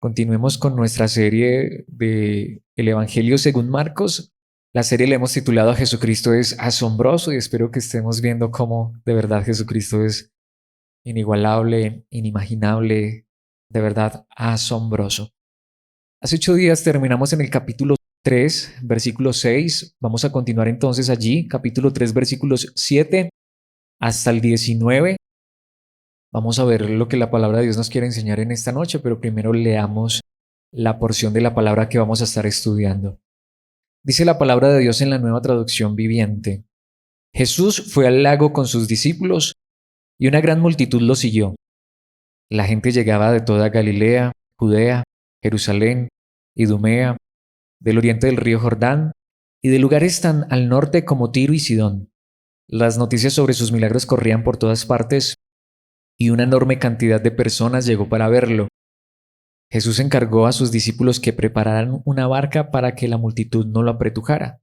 Continuemos con nuestra serie de El Evangelio según Marcos. La serie le hemos titulado a Jesucristo es asombroso y espero que estemos viendo cómo de verdad Jesucristo es inigualable, inimaginable, de verdad asombroso. Hace 8 días terminamos en el capítulo 3, versículo 6. Vamos a continuar entonces allí, capítulo 3, versículos 7 hasta el 19. Vamos a ver lo que la palabra de Dios nos quiere enseñar en esta noche, pero primero leamos la porción de la palabra que vamos a estar estudiando. Dice la palabra de Dios en la Nueva Traducción Viviente. Jesús fue al lago con sus discípulos y una gran multitud lo siguió. La gente llegaba de toda Galilea, Judea, Jerusalén, Idumea, del oriente del río Jordán y de lugares tan al norte como Tiro y Sidón. Las noticias sobre sus milagros corrían por todas partes y una enorme cantidad de personas llegó para verlo. Jesús encargó a sus discípulos que prepararan una barca para que la multitud no lo apretujara.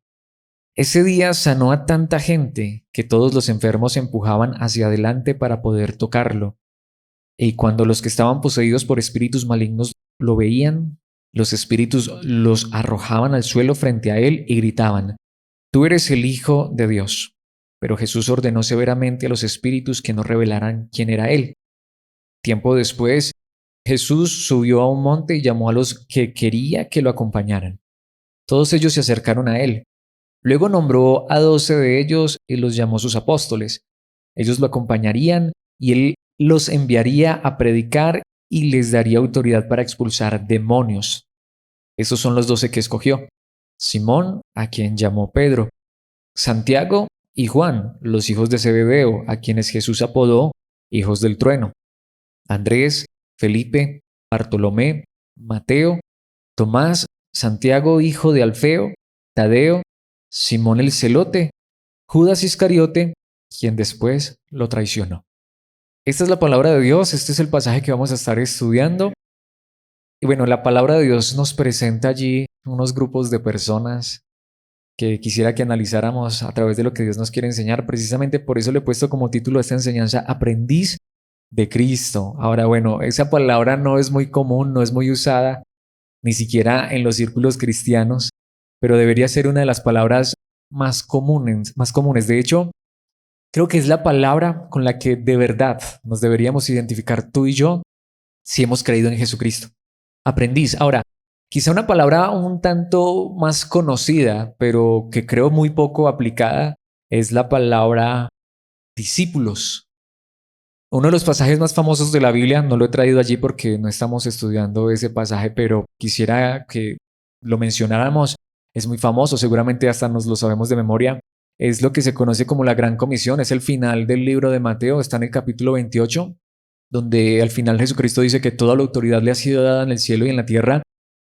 Ese día sanó a tanta gente que todos los enfermos se empujaban hacia adelante para poder tocarlo. Y cuando los que estaban poseídos por espíritus malignos lo veían, los espíritus los arrojaban al suelo frente a él y gritaban: «Tú eres el Hijo de Dios». Pero Jesús ordenó severamente a los espíritus que no revelaran quién era él. Tiempo después, Jesús subió a un monte y llamó a los que quería que lo acompañaran. Todos ellos se acercaron a él. Luego nombró a 12 de ellos y los llamó sus apóstoles. Ellos lo acompañarían y él los enviaría a predicar y les daría autoridad para expulsar demonios. Esos son los 12 que escogió: Simón, a quien llamó Pedro; Santiago y Juan, los hijos de Zebedeo, a quienes Jesús apodó hijos del trueno; Andrés, Felipe, Bartolomé, Mateo, Tomás, Santiago hijo de Alfeo, Tadeo, Simón el celote, Judas Iscariote, quien después lo traicionó. Esta es la palabra de Dios, este es el pasaje que vamos a estar estudiando. Y bueno, la palabra de Dios nos presenta allí unos grupos de personas que quisiera que analizáramos a través de lo que Dios nos quiere enseñar. Precisamente por eso le he puesto como título a esta enseñanza: Aprendiz de Cristo. Ahora, bueno, esa palabra no es muy común, no es muy usada, ni siquiera en los círculos cristianos, pero debería ser una de las palabras más comunes, más comunes. De hecho, creo que es la palabra con la que de verdad nos deberíamos identificar tú y yo si hemos creído en Jesucristo. Aprendiz. Ahora, quizá una palabra un tanto más conocida, pero que creo muy poco aplicada, es la palabra discípulos. Uno de los pasajes más famosos de la Biblia, no lo he traído allí porque no estamos estudiando ese pasaje, pero quisiera que lo mencionáramos. Es muy famoso, seguramente hasta nos lo sabemos de memoria. Es lo que se conoce como la Gran Comisión, es el final del libro de Mateo, está en el capítulo 28, donde al final Jesucristo dice que toda la autoridad le ha sido dada en el cielo y en la tierra,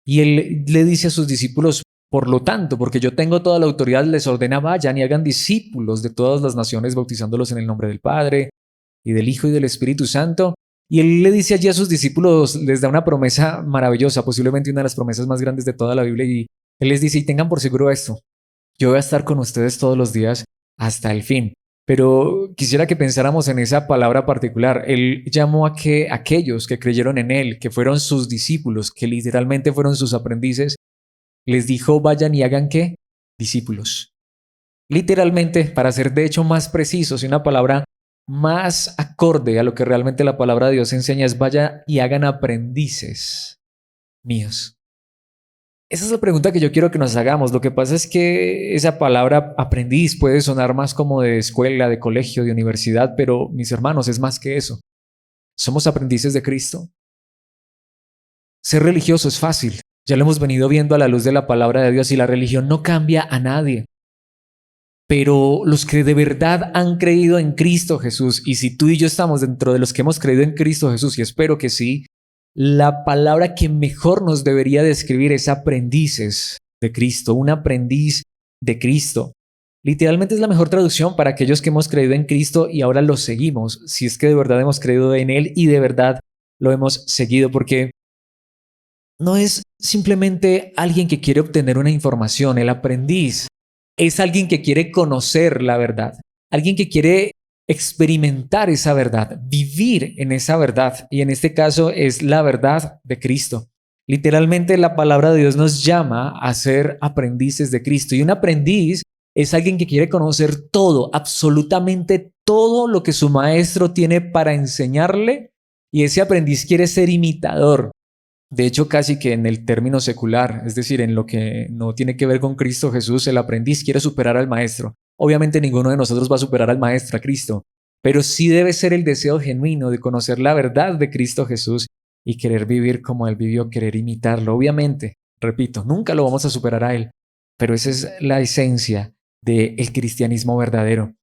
y él le dice a sus discípulos: por lo tanto, porque yo tengo toda la autoridad, les ordena: vayan y hagan discípulos de todas las naciones, bautizándolos en el nombre del Padre, y del Hijo y del Espíritu Santo. Y él le dice allí a sus discípulos, les da una promesa maravillosa, posiblemente una de las promesas más grandes de toda la Biblia, y él les dice: y tengan por seguro esto, yo voy a estar con ustedes todos los días hasta el fin. Pero quisiera que pensáramos en esa palabra particular. Él llamó a que aquellos que creyeron en él, que fueron sus discípulos, que literalmente fueron sus aprendices, les dijo: vayan y hagan ¿qué? Discípulos. Literalmente, para ser de hecho más precisos y una palabra más acorde a lo que realmente la palabra de Dios enseña, es: vaya y hagan aprendices míos. Esa es la pregunta que yo quiero que nos hagamos. Lo que pasa es que esa palabra aprendiz puede sonar más como de escuela, de colegio, de universidad, pero mis hermanos, es más que eso. Somos aprendices de Cristo. Ser religioso es fácil. Ya lo hemos venido viendo a la luz de la palabra de Dios, y la religión no cambia a nadie. Pero los que de verdad han creído en Cristo Jesús, y si tú y yo estamos dentro de los que hemos creído en Cristo Jesús, y espero que sí, la palabra que mejor nos debería describir es aprendices de Cristo, un aprendiz de Cristo. Literalmente es la mejor traducción para aquellos que hemos creído en Cristo y ahora lo seguimos, si es que de verdad hemos creído en Él y de verdad lo hemos seguido, porque no es simplemente alguien que quiere obtener una información. El aprendiz es alguien que quiere conocer la verdad, alguien que quiere experimentar esa verdad, vivir en esa verdad, y en este caso es la verdad de Cristo. Literalmente la palabra de Dios nos llama a ser aprendices de Cristo. Y un aprendiz es alguien que quiere conocer todo, absolutamente todo lo que su maestro tiene para enseñarle. Y ese aprendiz quiere ser imitador. De hecho, casi que en el término secular, es decir, en lo que no tiene que ver con Cristo Jesús, el aprendiz quiere superar al maestro. Obviamente ninguno de nosotros va a superar al maestro, a Cristo, pero sí debe ser el deseo genuino de conocer la verdad de Cristo Jesús y querer vivir como Él vivió, querer imitarlo. Obviamente, repito, nunca lo vamos a superar a Él, pero esa es la esencia del cristianismo verdadero.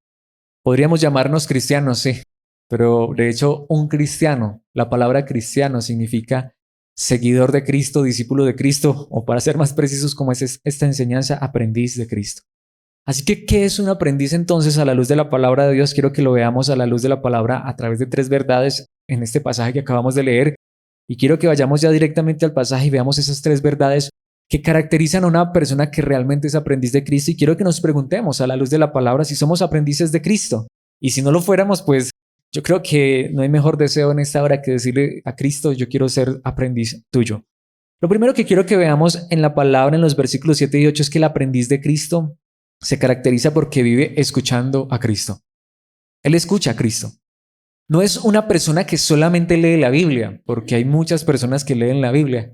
Podríamos llamarnos cristianos, sí, pero de hecho un cristiano, la palabra cristiano significa seguidor de Cristo, discípulo de Cristo, o para ser más precisos, como es esta enseñanza, aprendiz de Cristo. Así que, ¿qué es un aprendiz entonces a la luz de la palabra de Dios? Quiero que lo veamos a la luz de la palabra a través de tres verdades en este pasaje que acabamos de leer. Y quiero que vayamos ya directamente al pasaje y veamos esas tres verdades que caracterizan a una persona que realmente es aprendiz de Cristo. Y quiero que nos preguntemos a la luz de la palabra si somos aprendices de Cristo. Y si no lo fuéramos, pues yo creo que no hay mejor deseo en esta hora que decirle a Cristo, yo quiero ser aprendiz tuyo. Lo primero que quiero que veamos en la palabra en los versículos 7 y 8 es que el aprendiz de Cristo se caracteriza porque vive escuchando a Cristo. Él escucha a Cristo. No es una persona que solamente lee la Biblia, porque hay muchas personas que leen la Biblia.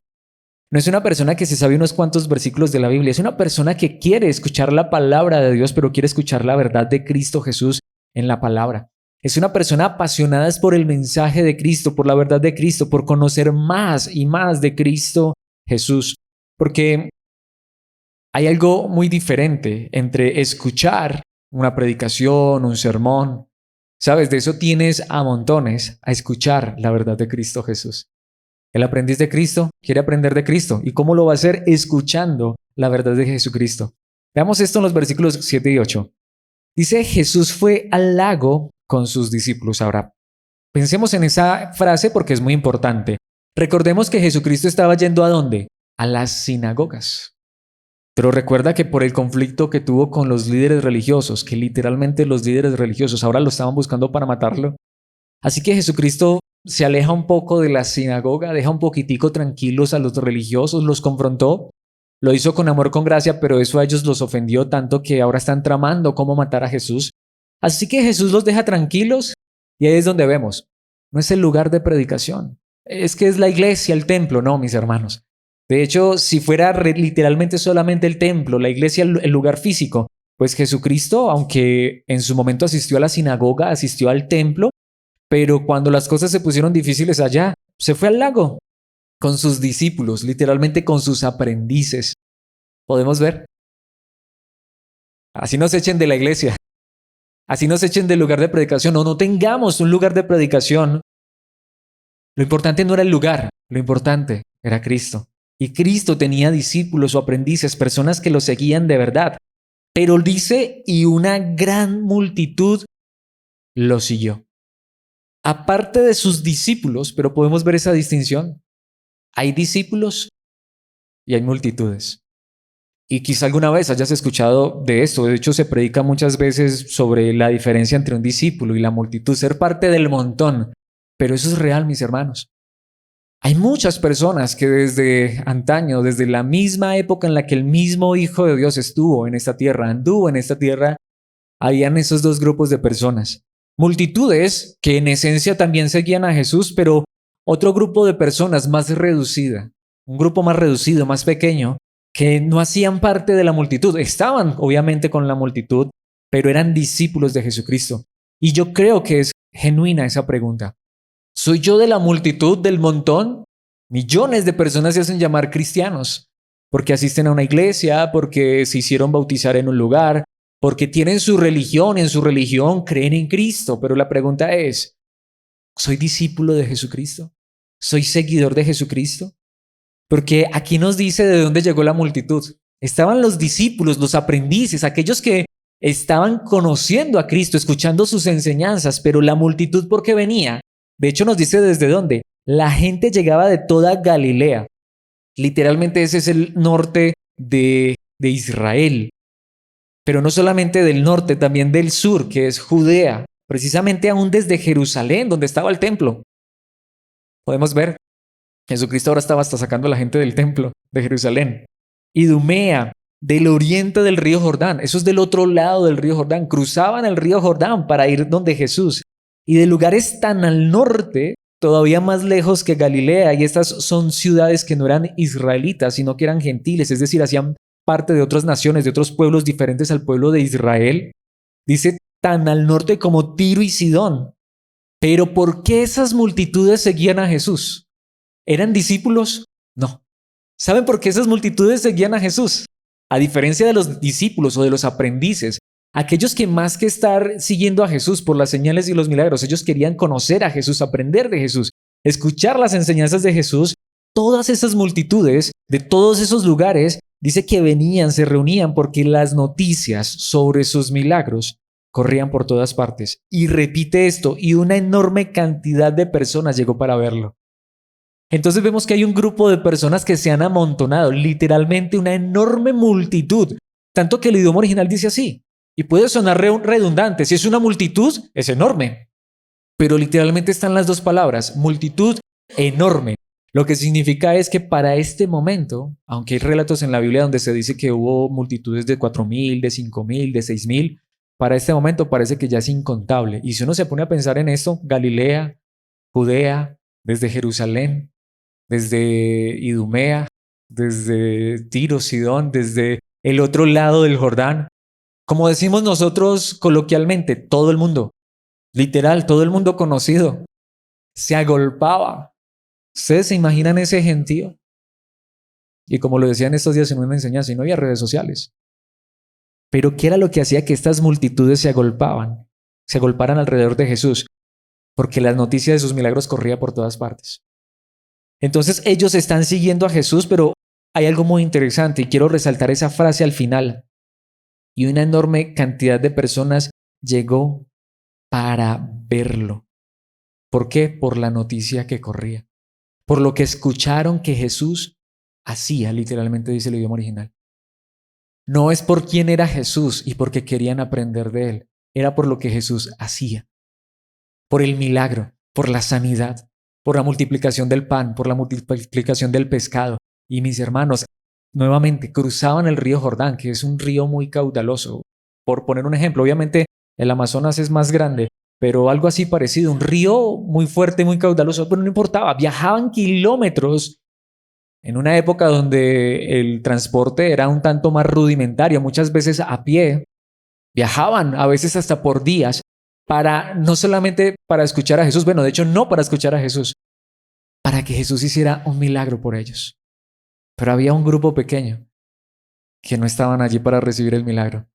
No es una persona que se sabe unos cuantos versículos de la Biblia. Es una persona que quiere escuchar la palabra de Dios, pero quiere escuchar la verdad de Cristo Jesús en la palabra. Es una persona apasionada por el mensaje de Cristo, por la verdad de Cristo, por conocer más y más de Cristo Jesús. Porque hay algo muy diferente entre escuchar una predicación, un sermón. Sabes, de eso tienes a montones a escuchar la verdad de Cristo Jesús. El aprendiz de Cristo quiere aprender de Cristo. ¿Y cómo lo va a hacer? Escuchando la verdad de Jesucristo. Veamos esto en los versículos 7 y 8. Dice, Jesús fue al lago con sus discípulos. Ahora, pensemos en esa frase porque es muy importante. Recordemos que Jesucristo estaba yendo ¿a dónde? A las sinagogas. Pero recuerda que por el conflicto que tuvo con los líderes religiosos, que literalmente los líderes religiosos ahora lo estaban buscando para matarlo. Así que Jesucristo se aleja un poco de la sinagoga, deja un poquitico tranquilos a los religiosos, los confrontó, lo hizo con amor, con gracia, pero eso a ellos los ofendió tanto que ahora están tramando cómo matar a Jesús. Así que Jesús los deja tranquilos y ahí es donde vemos. No es el lugar de predicación, es que es la iglesia, el templo, no, mis hermanos. De hecho, si fuera literalmente solamente el templo, la iglesia, el lugar físico, pues Jesucristo, aunque en su momento asistió a la sinagoga, asistió al templo, pero cuando las cosas se pusieron difíciles allá, se fue al lago con sus discípulos, literalmente con sus aprendices. ¿Podemos ver? Así nos echen de la iglesia, así nos echen del lugar de predicación, o no tengamos un lugar de predicación. Lo importante no era el lugar, lo importante era Cristo. Y Cristo tenía discípulos o aprendices, personas que lo seguían de verdad. Pero dice, y una gran multitud lo siguió. Aparte de sus discípulos, pero podemos ver esa distinción. Hay discípulos y hay multitudes. Y quizá alguna vez hayas escuchado de esto. De hecho, se predica muchas veces sobre la diferencia entre un discípulo y la multitud, ser parte del montón. Pero eso es real, mis hermanos. Hay muchas personas que desde antaño, desde la misma época en la que el mismo Hijo de Dios estuvo en esta tierra, anduvo en esta tierra, habían esos dos grupos de personas. Multitudes que en esencia también seguían a Jesús, pero otro grupo de personas más reducida, un grupo más reducido, más pequeño, que no hacían parte de la multitud. Estaban obviamente con la multitud, pero eran discípulos de Jesucristo. Y yo creo que es genuina esa pregunta. ¿Soy yo de la multitud, del montón? Millones de personas se hacen llamar cristianos porque asisten a una iglesia, porque se hicieron bautizar en un lugar, porque tienen su religión, en su religión creen en Cristo. Pero la pregunta es, ¿soy discípulo de Jesucristo? ¿Soy seguidor de Jesucristo? Porque aquí nos dice de dónde llegó la multitud. Estaban los discípulos, los aprendices, aquellos que estaban conociendo a Cristo, escuchando sus enseñanzas, pero la multitud, ¿por qué venía? De hecho, nos dice desde dónde. La gente llegaba de toda Galilea. Literalmente ese es el norte de Israel. Pero no solamente del norte, también del sur, que es Judea. Precisamente aún desde Jerusalén, donde estaba el templo. Podemos ver. Jesucristo ahora estaba hasta sacando a la gente del templo de Jerusalén. Idumea, del oriente del río Jordán. Eso es del otro lado del río Jordán. Cruzaban el río Jordán para ir donde Jesús. Y de lugares tan al norte, todavía más lejos que Galilea. Y estas son ciudades que no eran israelitas, sino que eran gentiles. Es decir, hacían parte de otras naciones, de otros pueblos diferentes al pueblo de Israel. Dice tan al norte como Tiro y Sidón. Pero ¿por qué esas multitudes seguían a Jesús? ¿Eran discípulos? No. ¿Saben por qué esas multitudes seguían a Jesús? A diferencia de los discípulos o de los aprendices, aquellos que más que estar siguiendo a Jesús por las señales y los milagros, ellos querían conocer a Jesús, aprender de Jesús, escuchar las enseñanzas de Jesús. Todas esas multitudes de todos esos lugares, dice que venían, se reunían porque las noticias sobre sus milagros corrían por todas partes. Y repite esto, y una enorme cantidad de personas llegó para verlo. Entonces vemos que hay un grupo de personas que se han amontonado, literalmente una enorme multitud, tanto que el idioma original dice así, y puede sonar redundante, si es una multitud, es enorme, pero literalmente están las dos palabras, multitud enorme. Lo que significa es que para este momento, aunque hay relatos en la Biblia donde se dice que hubo multitudes de 4,000, de 5,000, de 6,000, para este momento parece que ya es incontable. Y si uno se pone a pensar en esto, Galilea, Judea, desde Jerusalén, desde Idumea, desde Tiro, Sidón, desde el otro lado del Jordán. Como decimos nosotros coloquialmente, todo el mundo, literal, todo el mundo conocido, se agolpaba. ¿Ustedes se imaginan ese gentío? Y como lo decían estos días en una enseñanza, y no había redes sociales. Pero ¿qué era lo que hacía que estas multitudes se agolparan alrededor de Jesús? Porque la noticia de sus milagros corría por todas partes. Entonces ellos están siguiendo a Jesús, pero hay algo muy interesante y quiero resaltar esa frase al final. Y una enorme cantidad de personas llegó para verlo. ¿Por qué? Por la noticia que corría. Por lo que escucharon que Jesús hacía, literalmente dice el idioma original. No es por quién era Jesús y porque querían aprender de él. Era por lo que Jesús hacía. Por el milagro, por la sanidad, por la multiplicación del pan, por la multiplicación del pescado. Y mis hermanos, nuevamente, cruzaban el río Jordán, que es un río muy caudaloso. Por poner un ejemplo, obviamente el Amazonas es más grande, pero algo así parecido, un río muy fuerte, muy caudaloso, pero no importaba, viajaban kilómetros en una época donde el transporte era un tanto más rudimentario, muchas veces a pie, viajaban a veces hasta por días, para no solamente para escuchar a Jesús, bueno, de hecho no para escuchar a Jesús, para que Jesús hiciera un milagro por ellos. Pero había un grupo pequeño que no estaban allí para recibir el milagro,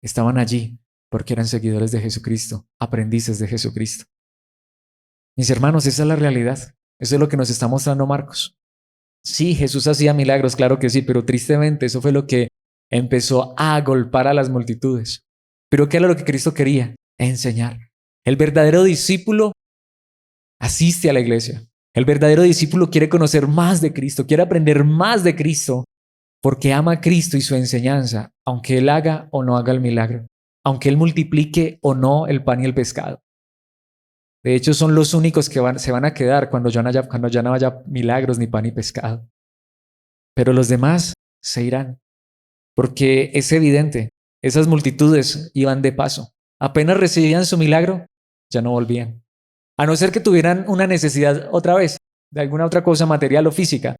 estaban allí porque eran seguidores de Jesucristo, aprendices de Jesucristo. Mis hermanos, esa es la realidad, eso es lo que nos está mostrando Marcos. Sí, Jesús hacía milagros, claro que sí, pero tristemente eso fue lo que empezó a agolpar a las multitudes. Pero ¿qué era lo que Cristo quería? Enseñar. El verdadero discípulo asiste a la iglesia. El verdadero discípulo quiere conocer más de Cristo, quiere aprender más de Cristo, porque ama a Cristo y su enseñanza, aunque Él haga o no haga el milagro, aunque Él multiplique o no el pan y el pescado. De hecho, son los únicos que se van a quedar cuando ya no haya milagros, ni pan ni pescado. Pero los demás se irán, porque es evidente, esas multitudes iban de paso. Apenas recibían su milagro, ya no volvían. A no ser que tuvieran una necesidad otra vez, de alguna otra cosa material o física.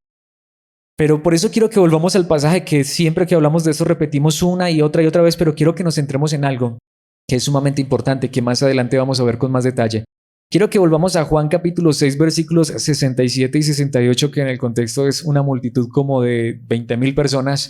Pero por eso quiero que volvamos al pasaje que siempre que hablamos de eso repetimos una y otra vez, pero quiero que nos centremos en algo que es sumamente importante, que más adelante vamos a ver con más detalle. Quiero que volvamos a Juan capítulo 6, versículos 67 y 68, que en el contexto es una multitud como de 20,000 personas.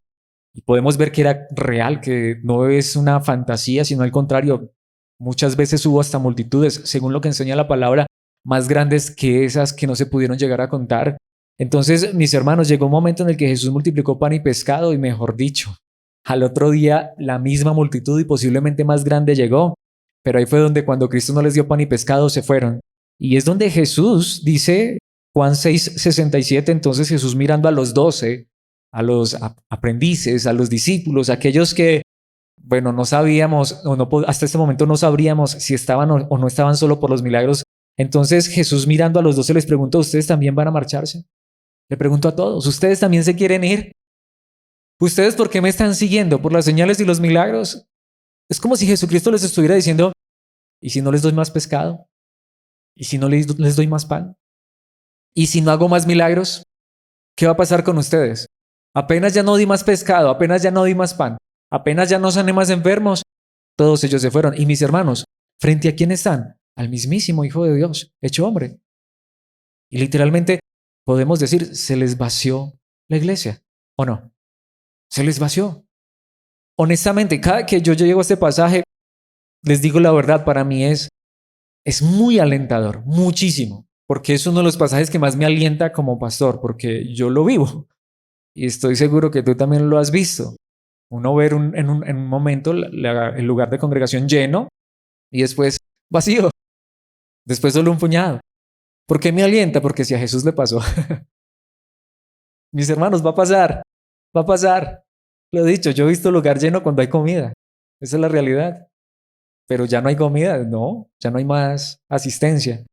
Y podemos ver que era real, que no es una fantasía, sino al contrario. Muchas veces hubo hasta multitudes, según lo que enseña la palabra, más grandes que esas que no se pudieron llegar a contar. Entonces, mis hermanos, llegó un momento en el que Jesús multiplicó pan y pescado y, mejor dicho, al otro día la misma multitud y posiblemente más grande llegó. Pero ahí fue donde cuando Cristo no les dio pan y pescado se fueron. Y es donde Jesús dice, Juan 6:67, entonces Jesús mirando a los 12, a los aprendices, a los discípulos, aquellos que, bueno, no sabíamos, o no, hasta este momento no sabríamos si estaban o no estaban solo por los milagros. Entonces Jesús mirando a los 12 les preguntó, ¿ustedes también van a marcharse? Le pregunto a todos, ¿ustedes también se quieren ir? ¿Ustedes por qué me están siguiendo? ¿Por las señales y los milagros? Es como si Jesucristo les estuviera diciendo, ¿y si no les doy más pescado? ¿Y si no les doy más pan? ¿Y si no hago más milagros? ¿Qué va a pasar con ustedes? Apenas ya no di más pescado, apenas ya no di más pan, apenas ya no sané más enfermos, todos ellos se fueron. Y mis hermanos, ¿frente a quién están? Al mismísimo Hijo de Dios, hecho hombre. Y literalmente podemos decir, se les vació la iglesia, ¿o no? Se les vació. Honestamente, cada que yo llego a este pasaje, les digo la verdad, para mí es muy alentador, muchísimo, porque es uno de los pasajes que más me alienta como pastor, porque yo lo vivo y estoy seguro que tú también lo has visto. Uno ver en un momento el lugar de congregación lleno y después vacío, después solo un puñado. ¿Por qué me alienta? Porque si a Jesús le pasó, mis hermanos, va a pasar, va a pasar. Lo he dicho, yo he visto lugar lleno cuando hay comida. Esa es la realidad. Pero ya no hay comida, no, ya no hay más asistencia.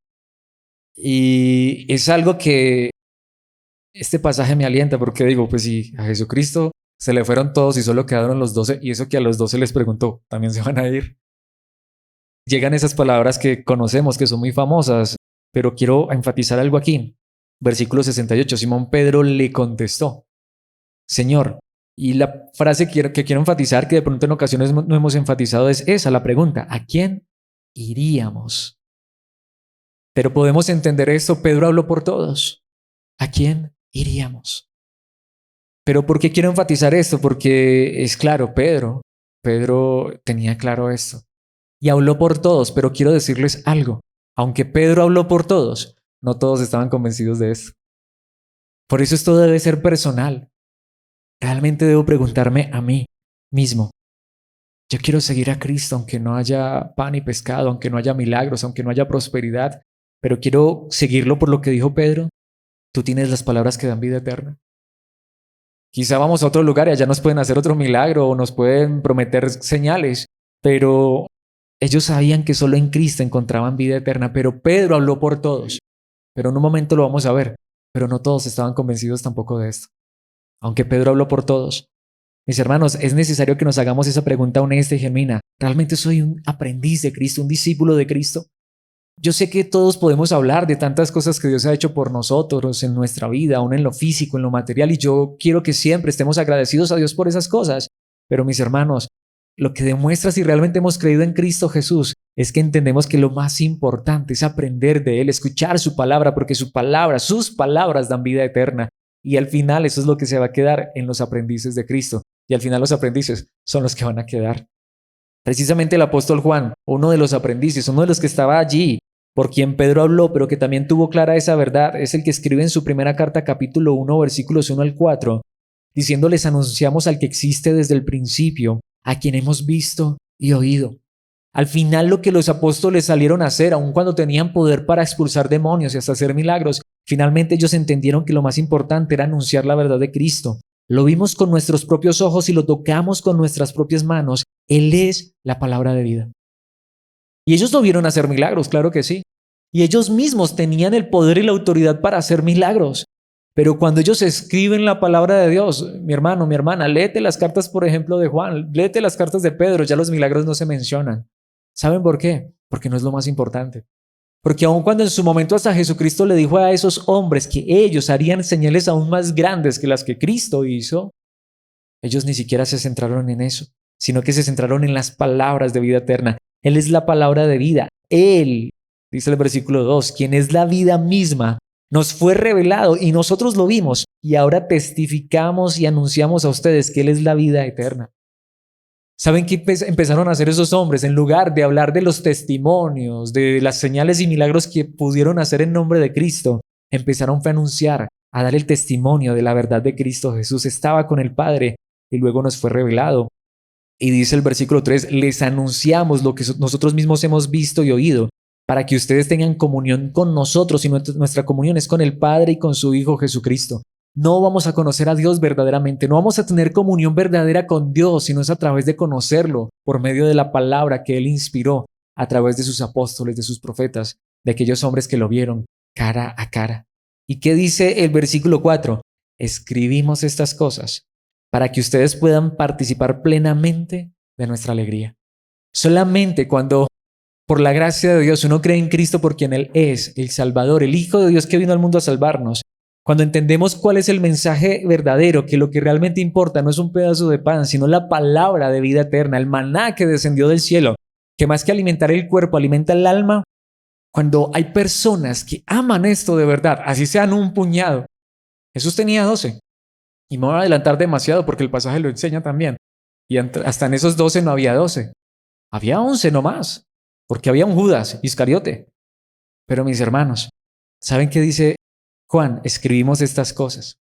Y es algo que este pasaje me alienta porque digo, pues si a Jesucristo se le fueron todos y solo quedaron los 12, y eso que a los 12 les preguntó, ¿también se van a ir? Llegan esas palabras que conocemos, que son muy famosas, pero quiero enfatizar algo aquí. Versículo 68, Simón Pedro le contestó, Señor, y la frase que quiero enfatizar, que de pronto en ocasiones no hemos enfatizado, es esa, la pregunta, ¿a quién iríamos? Pero podemos entender esto, Pedro habló por todos. ¿A quién iríamos? Pero ¿por qué quiero enfatizar esto? Porque es claro, Pedro tenía claro esto. Y habló por todos, pero quiero decirles algo. Aunque Pedro habló por todos, no todos estaban convencidos de esto. Por eso esto debe ser personal. Realmente debo preguntarme a mí mismo. Yo quiero seguir a Cristo aunque no haya pan y pescado, aunque no haya milagros, aunque no haya prosperidad, pero quiero seguirlo por lo que dijo Pedro. Tú tienes las palabras que dan vida eterna. Quizá vamos a otro lugar y allá nos pueden hacer otro milagro o nos pueden prometer señales, pero ellos sabían que solo en Cristo encontraban vida eterna, pero Pedro habló por todos. Pero en un momento lo vamos a ver, pero no todos estaban convencidos tampoco de esto. Aunque Pedro habló por todos. Mis hermanos, es necesario que nos hagamos esa pregunta honesta y genuina. ¿Realmente soy un aprendiz de Cristo, un discípulo de Cristo? Yo sé que todos podemos hablar de tantas cosas que Dios ha hecho por nosotros en nuestra vida, aún en lo físico, en lo material, y yo quiero que siempre estemos agradecidos a Dios por esas cosas. Pero mis hermanos, lo que demuestra si realmente hemos creído en Cristo Jesús es que entendemos que lo más importante es aprender de Él, escuchar su palabra, porque su palabra, sus palabras dan vida eterna. Y al final eso es lo que se va a quedar en los aprendices de Cristo. Y al final los aprendices son los que van a quedar. Precisamente el apóstol Juan, uno de los aprendices, uno de los que estaba allí, por quien Pedro habló, pero que también tuvo clara esa verdad, es el que escribe en su primera carta, capítulo 1, versículos 1 al 4, diciéndoles anunciamos al que existe desde el principio, a quien hemos visto y oído. Al final lo que los apóstoles salieron a hacer, aun cuando tenían poder para expulsar demonios y hasta hacer milagros, finalmente ellos entendieron que lo más importante era anunciar la verdad de Cristo. Lo vimos con nuestros propios ojos y lo tocamos con nuestras propias manos. Él es la palabra de vida. Y ellos no vieron hacer milagros, claro que sí. Y ellos mismos tenían el poder y la autoridad para hacer milagros. Pero cuando ellos escriben la palabra de Dios, mi hermano, mi hermana, léete las cartas, por ejemplo, de Juan, léete las cartas de Pedro, ya los milagros no se mencionan. ¿Saben por qué? Porque no es lo más importante. Porque aun cuando en su momento hasta Jesucristo le dijo a esos hombres que ellos harían señales aún más grandes que las que Cristo hizo, ellos ni siquiera se centraron en eso, sino que se centraron en las palabras de vida eterna. Él es la palabra de vida. Él, dice el versículo 2, quien es la vida misma, nos fue revelado y nosotros lo vimos y ahora testificamos y anunciamos a ustedes que Él es la vida eterna. ¿Saben qué empezaron a hacer esos hombres? En lugar de hablar de los testimonios, de las señales y milagros que pudieron hacer en nombre de Cristo, empezaron a anunciar, a dar el testimonio de la verdad de Cristo. Jesús estaba con el Padre y luego nos fue revelado. Y dice el versículo 3, les anunciamos lo que nosotros mismos hemos visto y oído, para que ustedes tengan comunión con nosotros, y nuestra comunión es con el Padre y con su Hijo Jesucristo. No vamos a conocer a Dios verdaderamente, no vamos a tener comunión verdadera con Dios, sino es a través de conocerlo por medio de la palabra que Él inspiró, a través de sus apóstoles, de sus profetas, de aquellos hombres que lo vieron cara a cara. ¿Y qué dice el versículo 4? Escribimos estas cosas para que ustedes puedan participar plenamente de nuestra alegría. Solamente cuando por la gracia de Dios uno cree en Cristo por quien Él es, el Salvador, el Hijo de Dios que vino al mundo a salvarnos, cuando entendemos cuál es el mensaje verdadero, que lo que realmente importa no es un pedazo de pan, sino la palabra de vida eterna, el maná que descendió del cielo, que más que alimentar el cuerpo, alimenta el alma. Cuando hay personas que aman esto de verdad, así sean un puñado. Jesús tenía 12. Y me voy a adelantar demasiado porque el pasaje lo enseña también. Y hasta en esos 12 no había 12. Había 11 nomás. Porque había un Judas Iscariote. Pero mis hermanos, ¿saben qué dice Juan? Escribimos estas cosas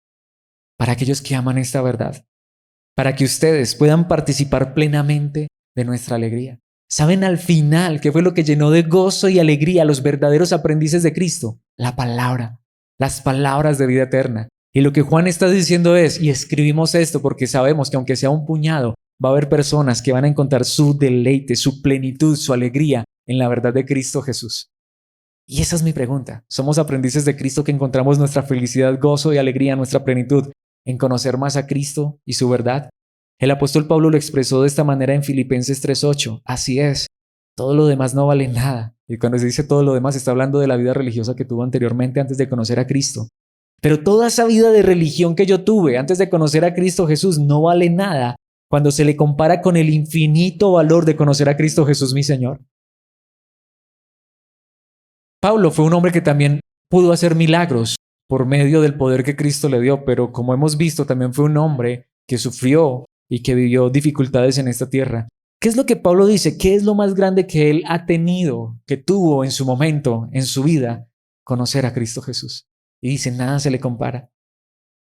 para aquellos que aman esta verdad. Para que ustedes puedan participar plenamente de nuestra alegría. ¿Saben al final qué fue lo que llenó de gozo y alegría a los verdaderos aprendices de Cristo? La palabra, las palabras de vida eterna. Y lo que Juan está diciendo es, y escribimos esto porque sabemos que aunque sea un puñado, va a haber personas que van a encontrar su deleite, su plenitud, su alegría en la verdad de Cristo Jesús. Y esa es mi pregunta. ¿Somos aprendices de Cristo que encontramos nuestra felicidad, gozo y alegría, nuestra plenitud en conocer más a Cristo y su verdad? El apóstol Pablo lo expresó de esta manera en Filipenses 3:8. Así es, todo lo demás no vale nada. Y cuando se dice todo lo demás, está hablando de la vida religiosa que tuvo anteriormente antes de conocer a Cristo. Pero toda esa vida de religión que yo tuve antes de conocer a Cristo Jesús no vale nada cuando se le compara con el infinito valor de conocer a Cristo Jesús, mi Señor. Pablo fue un hombre que también pudo hacer milagros por medio del poder que Cristo le dio, pero como hemos visto, también fue un hombre que sufrió y que vivió dificultades en esta tierra. ¿Qué es lo que Pablo dice? ¿Qué es lo más grande que él ha tenido, que tuvo en su momento, en su vida? Conocer a Cristo Jesús. Y dice, nada se le compara.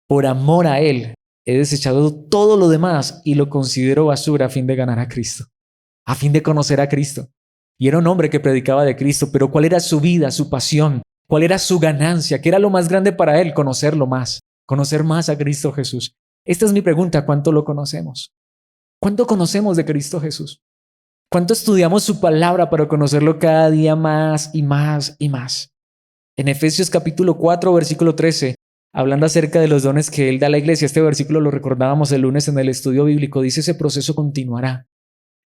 Por amor a Él, he desechado todo lo demás y lo considero basura a fin de ganar a Cristo, a fin de conocer a Cristo. Y era un hombre que predicaba de Cristo, pero ¿cuál era su vida, su pasión? ¿Cuál era su ganancia? ¿Qué era lo más grande para él? Conocerlo más, conocer más a Cristo Jesús. Esta es mi pregunta, ¿cuánto lo conocemos? ¿Cuánto conocemos de Cristo Jesús? ¿Cuánto estudiamos su palabra para conocerlo cada día más y más y más? En Efesios capítulo 4, versículo 13, hablando acerca de los dones que Él da a la iglesia, este versículo lo recordábamos el lunes en el estudio bíblico, dice ese proceso continuará.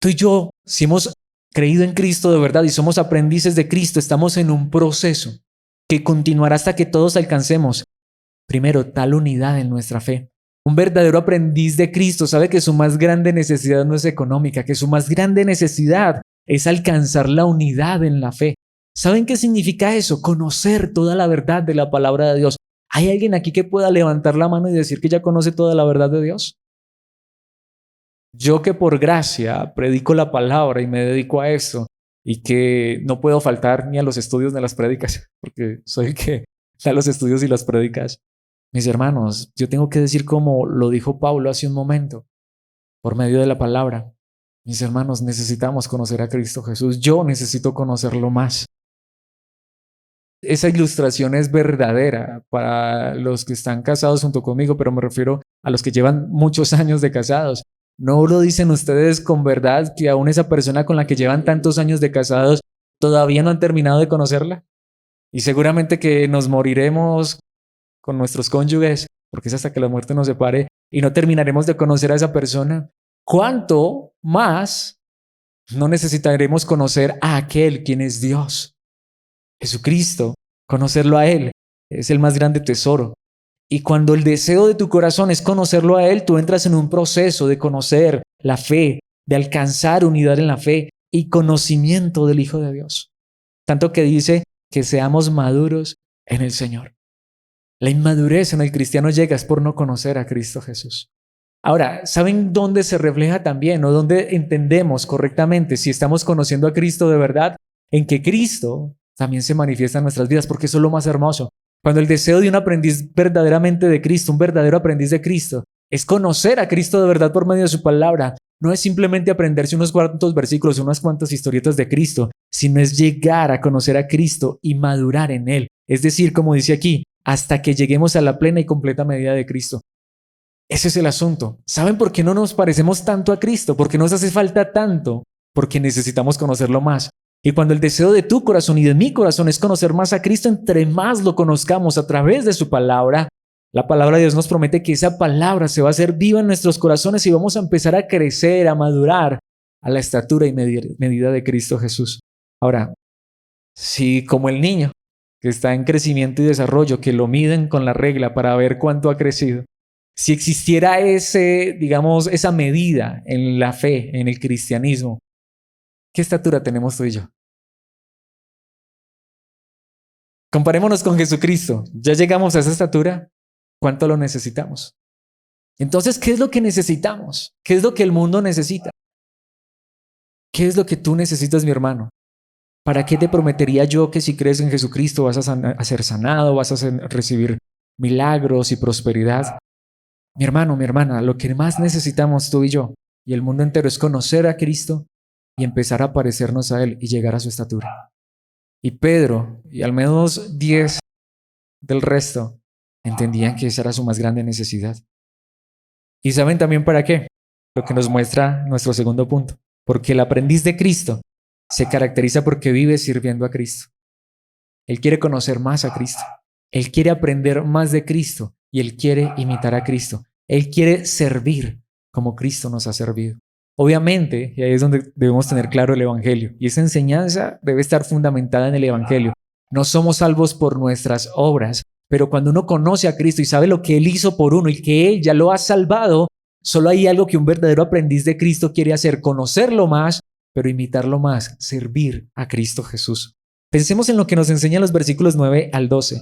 Tú y yo, si hemos creído en Cristo de verdad y somos aprendices de Cristo, estamos en un proceso que continuará hasta que todos alcancemos, primero, tal unidad en nuestra fe. Un verdadero aprendiz de Cristo sabe que su más grande necesidad no es económica, que su más grande necesidad es alcanzar la unidad en la fe. ¿Saben qué significa eso? Conocer toda la verdad de la palabra de Dios. ¿Hay alguien aquí que pueda levantar la mano y decir que ya conoce toda la verdad de Dios? Yo que por gracia predico la palabra y me dedico a eso y que no puedo faltar ni a los estudios ni a las prédicas, porque soy el que da los estudios y las prédicas. Mis hermanos, yo tengo que decir como lo dijo Pablo hace un momento, por medio de la palabra. Mis hermanos, necesitamos conocer a Cristo Jesús. Yo necesito conocerlo más. Esa ilustración es verdadera para los que están casados junto conmigo, pero me refiero a los que llevan muchos años de casados. ¿No lo dicen ustedes con verdad que aún esa persona con la que llevan tantos años de casados todavía no han terminado de conocerla? Y seguramente que nos moriremos con nuestros cónyuges, porque es hasta que la muerte nos separe, y no terminaremos de conocer a esa persona. ¿Cuánto más no necesitaremos conocer a aquel quien es Dios? Jesucristo, conocerlo a Él es el más grande tesoro. Y cuando el deseo de tu corazón es conocerlo a Él, tú entras en un proceso de conocer la fe, de alcanzar unidad en la fe y conocimiento del Hijo de Dios. Tanto que dice que seamos maduros en el Señor. La inmadurez en el cristiano llega es por no conocer a Cristo Jesús. Ahora, ¿saben dónde se refleja también o dónde entendemos correctamente si estamos conociendo a Cristo de verdad? En que Cristo también se manifiesta en nuestras vidas, porque eso es lo más hermoso. Cuando el deseo de un aprendiz verdaderamente de Cristo, un verdadero aprendiz de Cristo, es conocer a Cristo de verdad por medio de su palabra, no es simplemente aprenderse unos cuantos versículos, unas cuantas historietas de Cristo, sino es llegar a conocer a Cristo y madurar en Él. Es decir, como dice aquí, hasta que lleguemos a la plena y completa medida de Cristo. Ese es el asunto. ¿Saben por qué no nos parecemos tanto a Cristo? ¿Por qué nos hace falta tanto? Porque necesitamos conocerlo más. Y cuando el deseo de tu corazón y de mi corazón es conocer más a Cristo, entre más lo conozcamos a través de su palabra, la palabra de Dios nos promete que esa palabra se va a hacer viva en nuestros corazones y vamos a empezar a crecer, a madurar a la estatura y medida de Cristo Jesús. Ahora, si como el niño que está en crecimiento y desarrollo, que lo miden con la regla para ver cuánto ha crecido, si existiera esa medida en la fe, en el cristianismo, ¿qué estatura tenemos tú y yo? Comparémonos con Jesucristo. ¿Ya llegamos a esa estatura? ¿Cuánto lo necesitamos? Entonces, ¿qué es lo que necesitamos? ¿Qué es lo que el mundo necesita? ¿Qué es lo que tú necesitas, mi hermano? ¿Para qué te prometería yo que si crees en Jesucristo vas a ser sanado, recibir milagros y prosperidad? Mi hermano, mi hermana, lo que más necesitamos tú y yo y el mundo entero es conocer a Cristo y empezar a parecernos a Él y llegar a su estatura. Y Pedro y al menos 10 del resto entendían que esa era su más grande necesidad. ¿Y saben también para qué? Lo que nos muestra nuestro segundo punto. Porque el aprendiz de Cristo se caracteriza porque vive sirviendo a Cristo. Él quiere conocer más a Cristo. Él quiere aprender más de Cristo y él quiere imitar a Cristo. Él quiere servir como Cristo nos ha servido. Obviamente, y ahí es donde debemos tener claro el Evangelio. Y esa enseñanza debe estar fundamentada en el Evangelio. No somos salvos por nuestras obras, pero cuando uno conoce a Cristo y sabe lo que Él hizo por uno y que Él ya lo ha salvado, solo hay algo que un verdadero aprendiz de Cristo quiere hacer: conocerlo más, pero imitarlo más, servir a Cristo Jesús. Pensemos en lo que nos enseñan los versículos 9 al 12.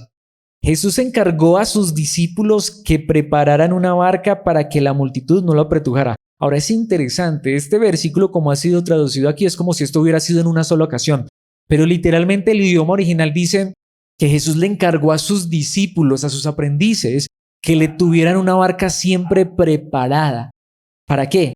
Jesús encargó a sus discípulos que prepararan una barca para que la multitud no lo apretujara. Ahora es interesante, este versículo como ha sido traducido aquí es como si esto hubiera sido en una sola ocasión, pero literalmente el idioma original dice que Jesús le encargó a sus discípulos, a sus aprendices, que le tuvieran una barca siempre preparada. ¿Para qué?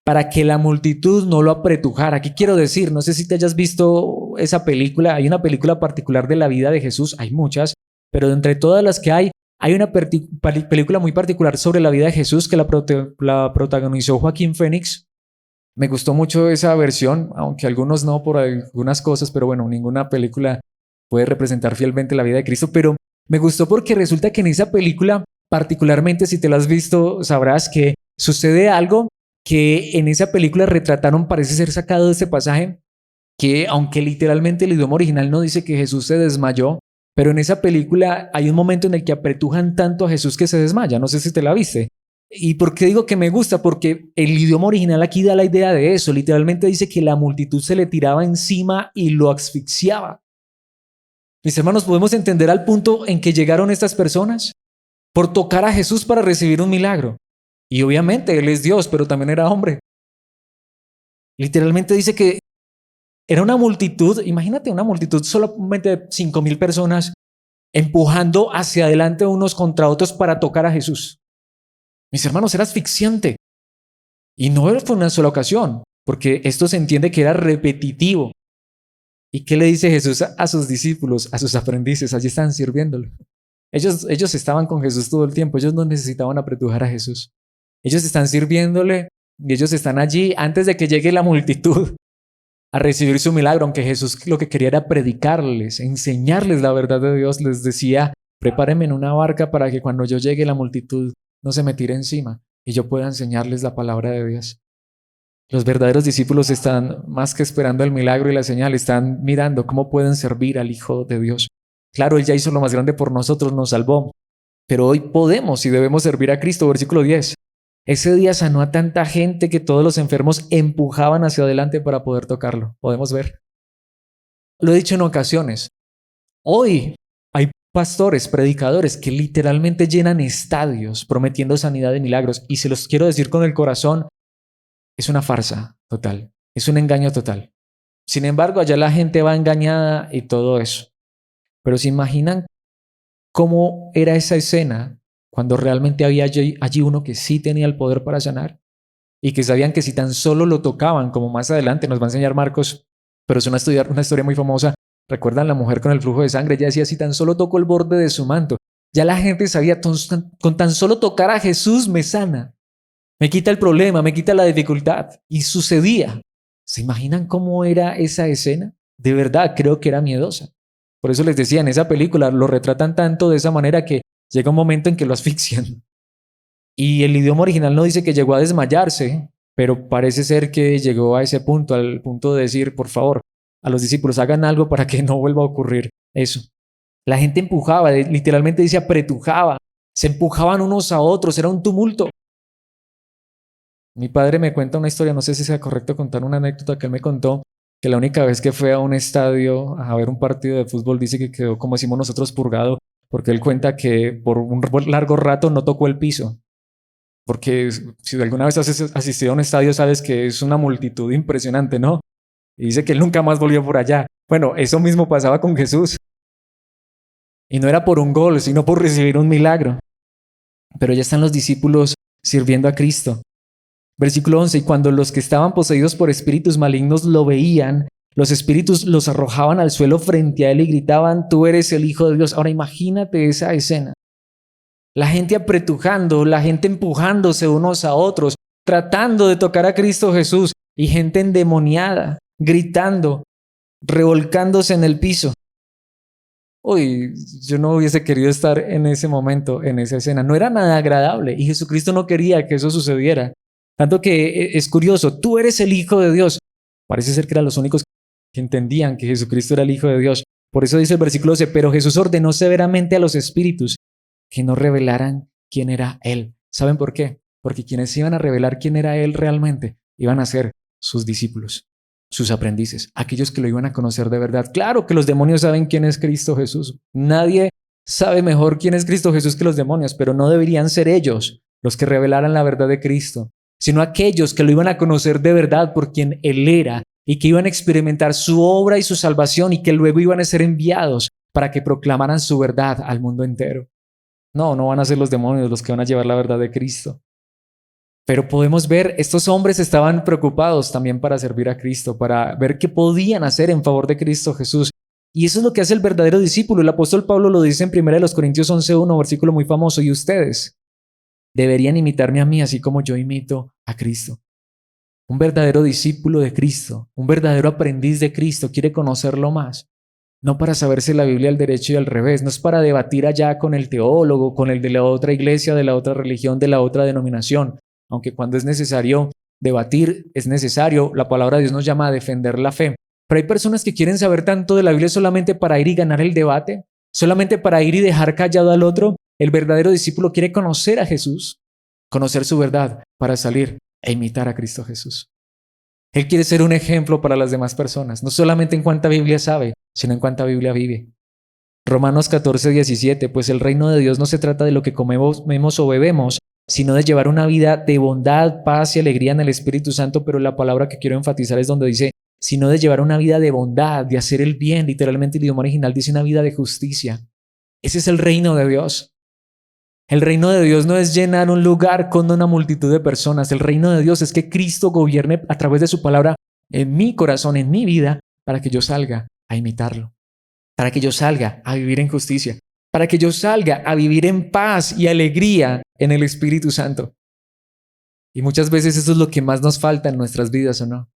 Para que la multitud no lo apretujara. ¿Qué quiero decir? No sé si te hayas visto esa película. Hay una película particular de la vida de Jesús, hay muchas, pero de entre todas las que hay una película muy particular sobre la vida de Jesús que la protagonizó Joaquín Phoenix. Me gustó mucho esa versión, aunque algunos no por algunas cosas, pero bueno, ninguna película puede representar fielmente la vida de Cristo, pero me gustó porque resulta que en esa película, particularmente si te la has visto, sabrás que sucede algo que en esa película retrataron, parece ser sacado de ese pasaje, que aunque literalmente el idioma original no dice que Jesús se desmayó, pero en esa película hay un momento en el que apretujan tanto a Jesús que se desmaya. No sé si te la viste. ¿Y por qué digo que me gusta? Porque el idioma original aquí da la idea de eso. Literalmente dice que la multitud se le tiraba encima y lo asfixiaba. Mis hermanos, ¿podemos entender al punto en que llegaron estas personas? Por tocar a Jesús para recibir un milagro. Y obviamente Él es Dios, pero también era hombre. Literalmente dice que era una multitud, imagínate una multitud, solamente de 5,000 personas empujando hacia adelante unos contra otros para tocar a Jesús. Mis hermanos, era asfixiante. Y no fue una sola ocasión, porque esto se entiende que era repetitivo. ¿Y qué le dice Jesús a sus discípulos, a sus aprendices? Allí están sirviéndolo. Ellos estaban con Jesús todo el tiempo, ellos no necesitaban apretujar a Jesús. Ellos están sirviéndole y ellos están allí antes de que llegue la multitud a recibir su milagro, aunque Jesús lo que quería era predicarles, enseñarles la verdad de Dios. Les decía: prepárenme en una barca para que cuando yo llegue la multitud no se me tire encima y yo pueda enseñarles la palabra de Dios. Los verdaderos discípulos están más que esperando el milagro y la señal, están mirando cómo pueden servir al Hijo de Dios. Claro, Él ya hizo lo más grande por nosotros, nos salvó, pero hoy podemos y debemos servir a Cristo. Versículo 10. Ese día sanó a tanta gente que todos los enfermos empujaban hacia adelante para poder tocarlo. Podemos ver. Lo he dicho en ocasiones. Hoy hay pastores, predicadores que literalmente llenan estadios prometiendo sanidad de milagros. Y se los quiero decir con el corazón, es una farsa total. Es un engaño total. Sin embargo, allá la gente va engañada y todo eso. Pero ¿se imaginan cómo era esa escena cuando realmente había allí uno que sí tenía el poder para sanar y que sabían que si tan solo lo tocaban, como más adelante nos va a enseñar Marcos, pero es una historia muy famosa? ¿Recuerdan la mujer con el flujo de sangre? Ella decía: si tan solo toco el borde de su manto. Ya la gente sabía, con tan solo tocar a Jesús me sana, me quita el problema, me quita la dificultad. Y sucedía. ¿Se imaginan cómo era esa escena? De verdad, creo que era miedosa. Por eso les decía, en esa película lo retratan tanto de esa manera que llega un momento en que lo asfixian. Y el idioma original no dice que llegó a desmayarse, pero parece ser que llegó a ese punto, al punto de decir, por favor, a los discípulos hagan algo para que no vuelva a ocurrir eso. La gente empujaba, literalmente dice apretujaba, se empujaban unos a otros, era un tumulto. Mi padre me cuenta una historia, no sé si sea correcto contar una anécdota que él me contó, que la única vez que fue a un estadio a ver un partido de fútbol dice que quedó, como decimos nosotros, purgado, porque él cuenta que por un largo rato no tocó el piso. Porque si alguna vez has asistido a un estadio, sabes que es una multitud impresionante, ¿no? Y dice que él nunca más volvió por allá. Bueno, eso mismo pasaba con Jesús. Y no era por un gol, sino por recibir un milagro. Pero ya están los discípulos sirviendo a Cristo. Versículo 11, y cuando los que estaban poseídos por espíritus malignos lo veían, los espíritus los arrojaban al suelo frente a él y gritaban, tú eres el Hijo de Dios. Ahora imagínate esa escena. La gente apretujando, la gente empujándose unos a otros, tratando de tocar a Cristo Jesús y gente endemoniada, gritando, revolcándose en el piso. Uy, yo no hubiese querido estar en ese momento, en esa escena. No era nada agradable y Jesucristo no quería que eso sucediera. Tanto que es curioso, tú eres el Hijo de Dios. Parece ser que eran los únicos que entendían que Jesucristo era el Hijo de Dios. Por eso dice el versículo 12, pero Jesús ordenó severamente a los espíritus que no revelaran quién era Él. ¿Saben por qué? Porque quienes iban a revelar quién era Él realmente iban a ser sus discípulos, sus aprendices, aquellos que lo iban a conocer de verdad. Claro que los demonios saben quién es Cristo Jesús. Nadie sabe mejor quién es Cristo Jesús que los demonios, pero no deberían ser ellos los que revelaran la verdad de Cristo, sino aquellos que lo iban a conocer de verdad por quien Él era y que iban a experimentar su obra y su salvación y que luego iban a ser enviados para que proclamaran su verdad al mundo entero. No, no van a ser los demonios los que van a llevar la verdad de Cristo. Pero podemos ver, estos hombres estaban preocupados también para servir a Cristo, para ver qué podían hacer en favor de Cristo Jesús. Y eso es lo que hace el verdadero discípulo. El apóstol Pablo lo dice en 1 Corintios 11:1, versículo muy famoso. Y ustedes deberían imitarme a mí, así como yo imito a Cristo. Un verdadero discípulo de Cristo, un verdadero aprendiz de Cristo, quiere conocerlo más. No para saberse la Biblia al derecho y al revés, no es para debatir allá con el teólogo, con el de la otra iglesia, de la otra religión, de la otra denominación. Aunque cuando es necesario debatir, es necesario, la palabra de Dios nos llama a defender la fe. Pero hay personas que quieren saber tanto de la Biblia solamente para ir y ganar el debate, solamente para ir y dejar callado al otro. El verdadero discípulo quiere conocer a Jesús, conocer su verdad para salir e imitar a Cristo Jesús. Él quiere ser un ejemplo para las demás personas, no solamente en cuánta Biblia sabe, sino en cuánta Biblia vive. Romanos 14:17, pues el reino de Dios no se trata de lo que comemos o bebemos, sino de llevar una vida de bondad, paz y alegría en el Espíritu Santo, pero la palabra que quiero enfatizar es donde dice, sino de llevar una vida de bondad, de hacer el bien, literalmente el idioma original dice una vida de justicia. Ese es el reino de Dios. El reino de Dios no es llenar un lugar con una multitud de personas. El reino de Dios es que Cristo gobierne a través de su palabra en mi corazón, en mi vida, para que yo salga a imitarlo, para que yo salga a vivir en justicia, para que yo salga a vivir en paz y alegría en el Espíritu Santo. Y muchas veces eso es lo que más nos falta en nuestras vidas, ¿o no?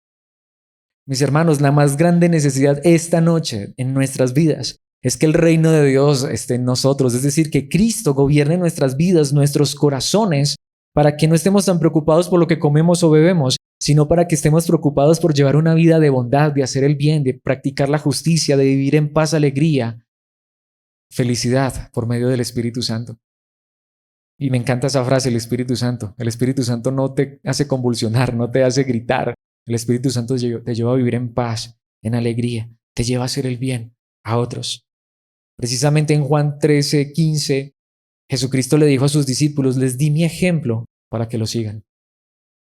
Mis hermanos, la más grande necesidad esta noche en nuestras vidas es que el reino de Dios esté en nosotros, es decir, que Cristo gobierne nuestras vidas, nuestros corazones, para que no estemos tan preocupados por lo que comemos o bebemos, sino para que estemos preocupados por llevar una vida de bondad, de hacer el bien, de practicar la justicia, de vivir en paz, alegría, felicidad por medio del Espíritu Santo. Y me encanta esa frase, el Espíritu Santo. El Espíritu Santo no te hace convulsionar, no te hace gritar. El Espíritu Santo te lleva a vivir en paz, en alegría, te lleva a hacer el bien a otros. Precisamente en Juan 13:15, Jesucristo le dijo a sus discípulos, les di mi ejemplo para que lo sigan.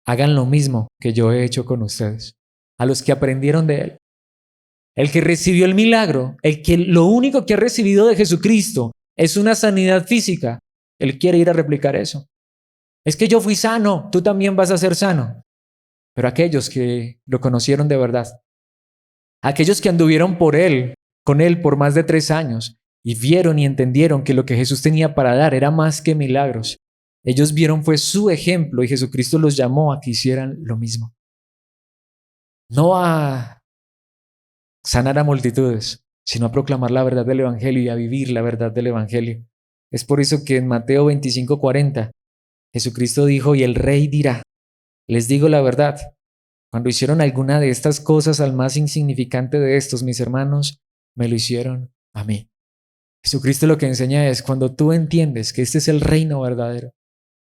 Hagan lo mismo que yo he hecho con ustedes, a los que aprendieron de Él. El que recibió el milagro, el que lo único que ha recibido de Jesucristo es una sanidad física, Él quiere ir a replicar eso. Es que yo fui sano, tú también vas a ser sano. Pero aquellos que lo conocieron de verdad, aquellos que anduvieron con Él por más de 3 años y vieron y entendieron que lo que Jesús tenía para dar era más que milagros. Ellos vieron fue su ejemplo y Jesucristo los llamó a que hicieran lo mismo. No a sanar a multitudes, sino a proclamar la verdad del Evangelio y a vivir la verdad del Evangelio. Es por eso que en Mateo 25:40, Jesucristo dijo, y el rey dirá, les digo la verdad, cuando hicieron alguna de estas cosas al más insignificante de estos, mis hermanos, me lo hicieron a mí. Jesucristo lo que enseña es, cuando tú entiendes que este es el reino verdadero,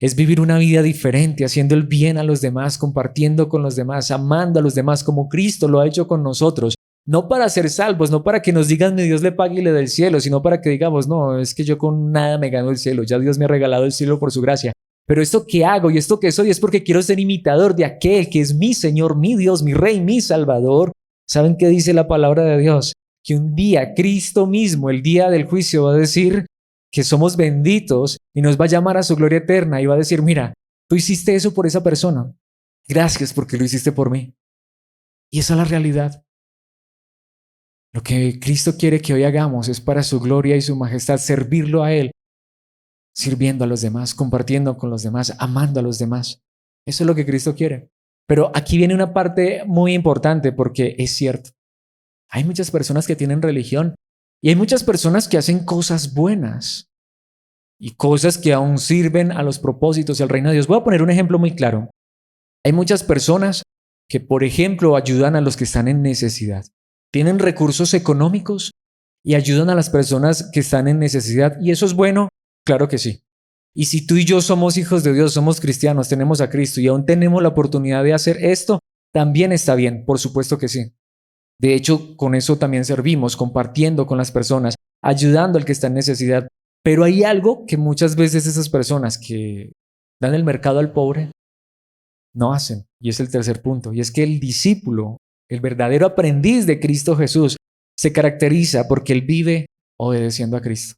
es vivir una vida diferente, haciendo el bien a los demás, compartiendo con los demás, amando a los demás como Cristo lo ha hecho con nosotros. No para ser salvos, no para que nos digan mi Dios le pague y le dé el cielo, sino para que digamos, no, es que yo con nada me gano el cielo, ya Dios me ha regalado el cielo por su gracia. Pero esto que hago y esto que soy es porque quiero ser imitador de aquel que es mi Señor, mi Dios, mi Rey, mi Salvador. ¿Saben qué dice la palabra de Dios? Que un día Cristo mismo, el día del juicio, va a decir que somos benditos y nos va a llamar a su gloria eterna y va a decir, mira, tú hiciste eso por esa persona. Gracias porque lo hiciste por mí. Y esa es la realidad. Lo que Cristo quiere que hoy hagamos es para su gloria y su majestad, servirlo a Él, sirviendo a los demás, compartiendo con los demás, amando a los demás. Eso es lo que Cristo quiere. Pero aquí viene una parte muy importante porque es cierto. Hay muchas personas que tienen religión y hay muchas personas que hacen cosas buenas y cosas que aún sirven a los propósitos y al reino de Dios. Voy a poner un ejemplo muy claro. Hay muchas personas que, por ejemplo, ayudan a los que están en necesidad. Tienen recursos económicos y ayudan a las personas que están en necesidad. ¿Y eso es bueno? Claro que sí. Y si tú y yo somos hijos de Dios, somos cristianos, tenemos a Cristo y aún tenemos la oportunidad de hacer esto, también está bien, por supuesto que sí. De hecho, con eso también servimos, compartiendo con las personas, ayudando al que está en necesidad. Pero hay algo que muchas veces esas personas que dan el mercado al pobre no hacen, y es el tercer punto, y es que el discípulo, el verdadero aprendiz de Cristo Jesús, se caracteriza porque él vive obedeciendo a Cristo.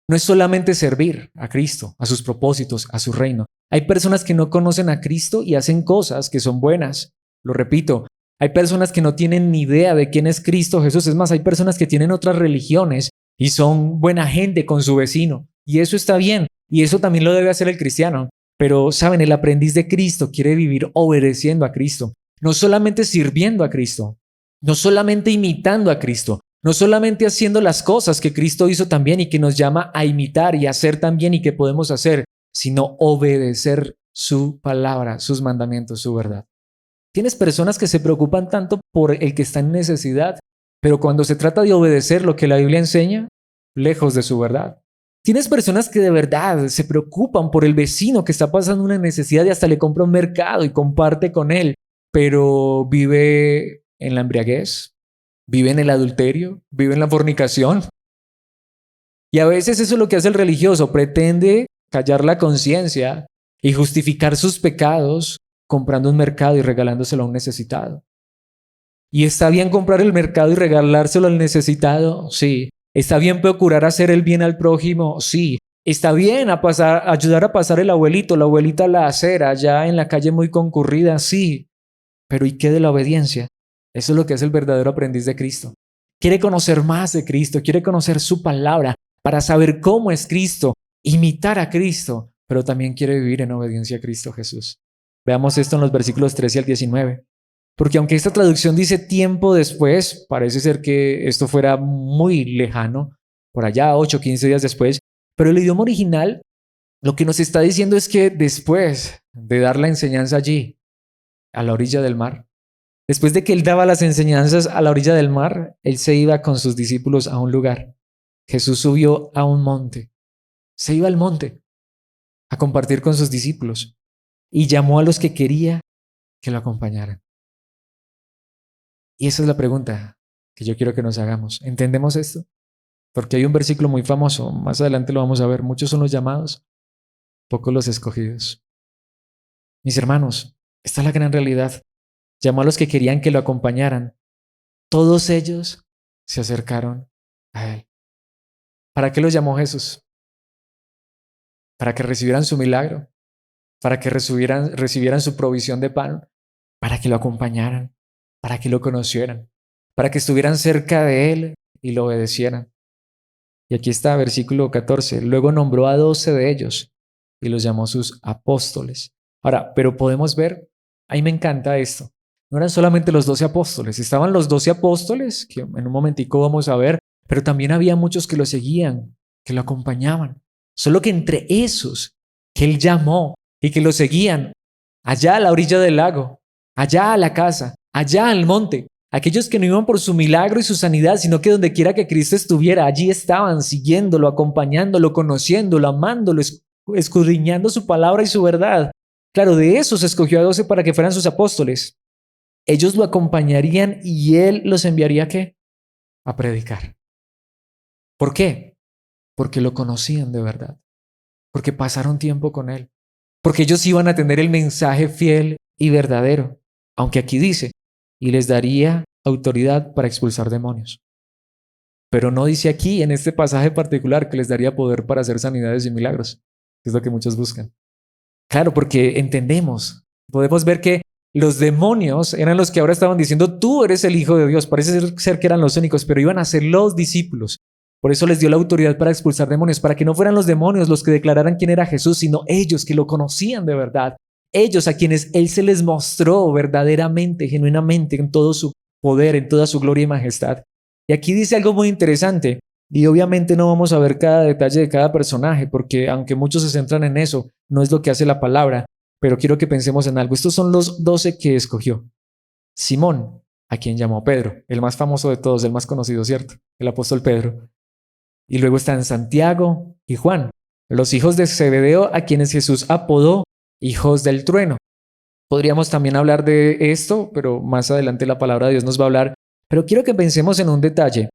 No es solamente servir a Cristo, a sus propósitos, a su reino. Hay personas que no conocen a Cristo y hacen cosas que son buenas. Lo repito, hay personas que no tienen ni idea de quién es Cristo Jesús. Es más, hay personas que tienen otras religiones y son buena gente con su vecino. Y eso está bien. Y eso también lo debe hacer el cristiano. Pero, ¿saben? El aprendiz de Cristo quiere vivir obedeciendo a Cristo. No solamente sirviendo a Cristo. No solamente imitando a Cristo. No solamente haciendo las cosas que Cristo hizo también y que nos llama a imitar y hacer también y que podemos hacer, sino obedecer su palabra, sus mandamientos, su verdad. Tienes personas que se preocupan tanto por el que está en necesidad, pero cuando se trata de obedecer lo que la Biblia enseña, lejos de su verdad. Tienes personas que de verdad se preocupan por el vecino que está pasando una necesidad y hasta le compra un mercado y comparte con él, pero vive en la embriaguez, vive en el adulterio, vive en la fornicación. Y a veces eso es lo que hace el religioso, pretende callar la conciencia y justificar sus pecados comprando un mercado y regalándoselo a un necesitado. ¿Y está bien comprar el mercado y regalárselo al necesitado? Sí. ¿Está bien procurar hacer el bien al prójimo? Sí. ¿Está bien ayudar a pasar el abuelito, la abuelita a la acera, allá en la calle muy concurrida? Sí. Pero ¿y qué de la obediencia? Eso es lo que es el verdadero aprendiz de Cristo. Quiere conocer más de Cristo, quiere conocer su palabra para saber cómo es Cristo, imitar a Cristo, pero también quiere vivir en obediencia a Cristo Jesús. Veamos esto en los versículos 13 al 19. Porque aunque esta traducción dice tiempo después, parece ser que esto fuera muy lejano, por allá 8 o 15 días después, pero el idioma original lo que nos está diciendo es que después de dar la enseñanza allí, a la orilla del mar, después de que él daba las enseñanzas a la orilla del mar, él se iba con sus discípulos a un lugar. Jesús subió a un monte, se iba al monte a compartir con sus discípulos y llamó a los que quería que lo acompañaran. Y esa es la pregunta que yo quiero que nos hagamos. ¿Entendemos esto? Porque hay un versículo muy famoso, más adelante lo vamos a ver. Muchos son los llamados, pocos los escogidos. Mis hermanos, esta es la gran realidad. Llamó a los que querían que lo acompañaran. Todos ellos se acercaron a él. ¿Para qué los llamó Jesús? Para que recibieran su milagro, para que recibieran su provisión de pan, para que lo acompañaran, para que lo conocieran, para que estuvieran cerca de él y lo obedecieran. Y aquí está, versículo 14. Luego nombró a 12 de ellos y los llamó sus apóstoles. Ahora, pero podemos ver, ahí me encanta esto. No eran solamente los 12 apóstoles, estaban los 12 apóstoles, que en un momentico vamos a ver, pero también había muchos que lo seguían, que lo acompañaban. Solo que entre esos que él llamó y que lo seguían, allá a la orilla del lago, allá a la casa, allá al monte, aquellos que no iban por su milagro y su sanidad, sino que donde quiera que Cristo estuviera, allí estaban siguiéndolo, acompañándolo, conociéndolo, amándolo, escudriñando su palabra y su verdad. Claro, de esos escogió a 12 para que fueran sus apóstoles. Ellos lo acompañarían y él los enviaría ¿a qué? A predicar. ¿Por qué? Porque lo conocían de verdad, porque pasaron tiempo con él, porque ellos iban a tener el mensaje fiel y verdadero, aunque aquí dice, y les daría autoridad para expulsar demonios. Pero no dice aquí, en este pasaje particular, que les daría poder para hacer sanidades y milagros, que es lo que muchos buscan. Claro, porque entendemos, podemos ver que los demonios eran los que ahora estaban diciendo, tú eres el Hijo de Dios. Parece ser que eran los únicos, pero iban a ser los discípulos. Por eso les dio la autoridad para expulsar demonios, para que no fueran los demonios los que declararan quién era Jesús, sino ellos que lo conocían de verdad. Ellos a quienes Él se les mostró verdaderamente, genuinamente, en todo su poder, en toda su gloria y majestad. Y aquí dice algo muy interesante, y obviamente no vamos a ver cada detalle de cada personaje, porque aunque muchos se centran en eso, no es lo que hace la palabra, pero quiero que pensemos en algo. Estos son los 12 que escogió. Simón, a quien llamó Pedro, el más famoso de todos, el más conocido, ¿cierto? El apóstol Pedro. Y luego están Santiago y Juan, los hijos de Zebedeo, a quienes Jesús apodó hijos del trueno. Podríamos también hablar de esto, pero más adelante la palabra de Dios nos va a hablar. Pero quiero que pensemos en un detalle.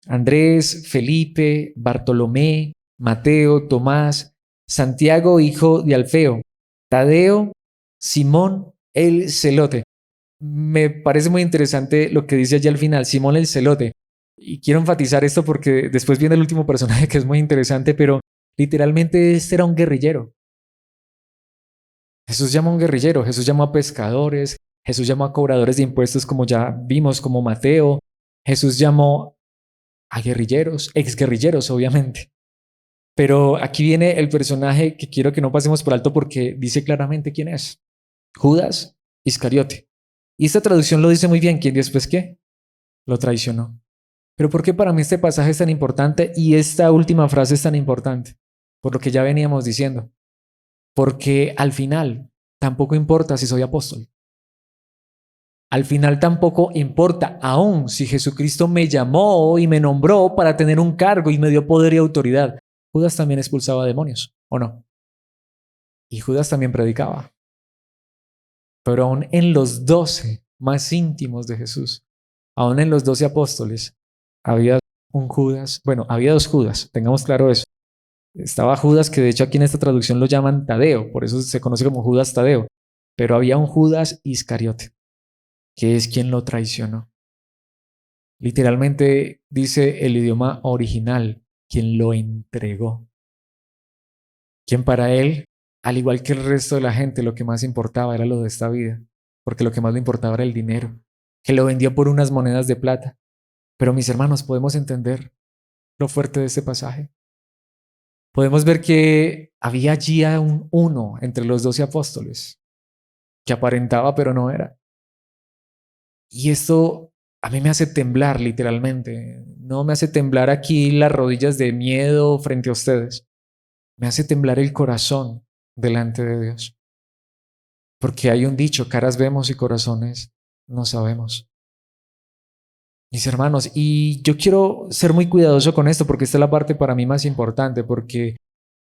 Andrés, Felipe, Bartolomé, Mateo, Tomás, Santiago, hijo de Alfeo, Tadeo, Simón, el celote. Me parece muy interesante lo que dice allá al final, Simón el celote. Y quiero enfatizar esto porque después viene el último personaje que es muy interesante, pero literalmente este era un guerrillero. Jesús llama a un guerrillero, Jesús llamó a pescadores, Jesús llamó a cobradores de impuestos como ya vimos, como Mateo. Jesús llamó a guerrilleros, exguerrilleros obviamente. Pero aquí viene el personaje que quiero que no pasemos por alto porque dice claramente quién es. Judas Iscariote. Y esta traducción lo dice muy bien, ¿quién después qué? Lo traicionó. Pero ¿por qué para mí este pasaje es tan importante y esta última frase es tan importante? Por lo que ya veníamos diciendo. Porque al final tampoco importa si soy apóstol. Al final tampoco importa, aún si Jesucristo me llamó y me nombró para tener un cargo y me dio poder y autoridad. Judas también expulsaba demonios, ¿o no? Y Judas también predicaba. Pero aún en los 12 más íntimos de Jesús, aún en los 12 apóstoles, había un Judas, bueno, había dos Judas, tengamos claro eso. Estaba Judas, que de hecho aquí en esta traducción lo llaman Tadeo, por eso se conoce como Judas Tadeo, pero había un Judas Iscariote, que es quien lo traicionó. Literalmente dice el idioma original, quien lo entregó. Quien para él, al igual que el resto de la gente, lo que más importaba era lo de esta vida, porque lo que más le importaba era el dinero, que lo vendió por unas monedas de plata. Pero mis hermanos, podemos entender lo fuerte de este pasaje. Podemos ver que había allí a un uno entre los 12 apóstoles, que aparentaba pero no era. Y esto a mí me hace temblar literalmente. No me hace temblar aquí las rodillas de miedo frente a ustedes. Me hace temblar el corazón delante de Dios. Porque hay un dicho, caras vemos y corazones no sabemos. Mis hermanos, y yo quiero ser muy cuidadoso con esto porque esta es la parte para mí más importante, porque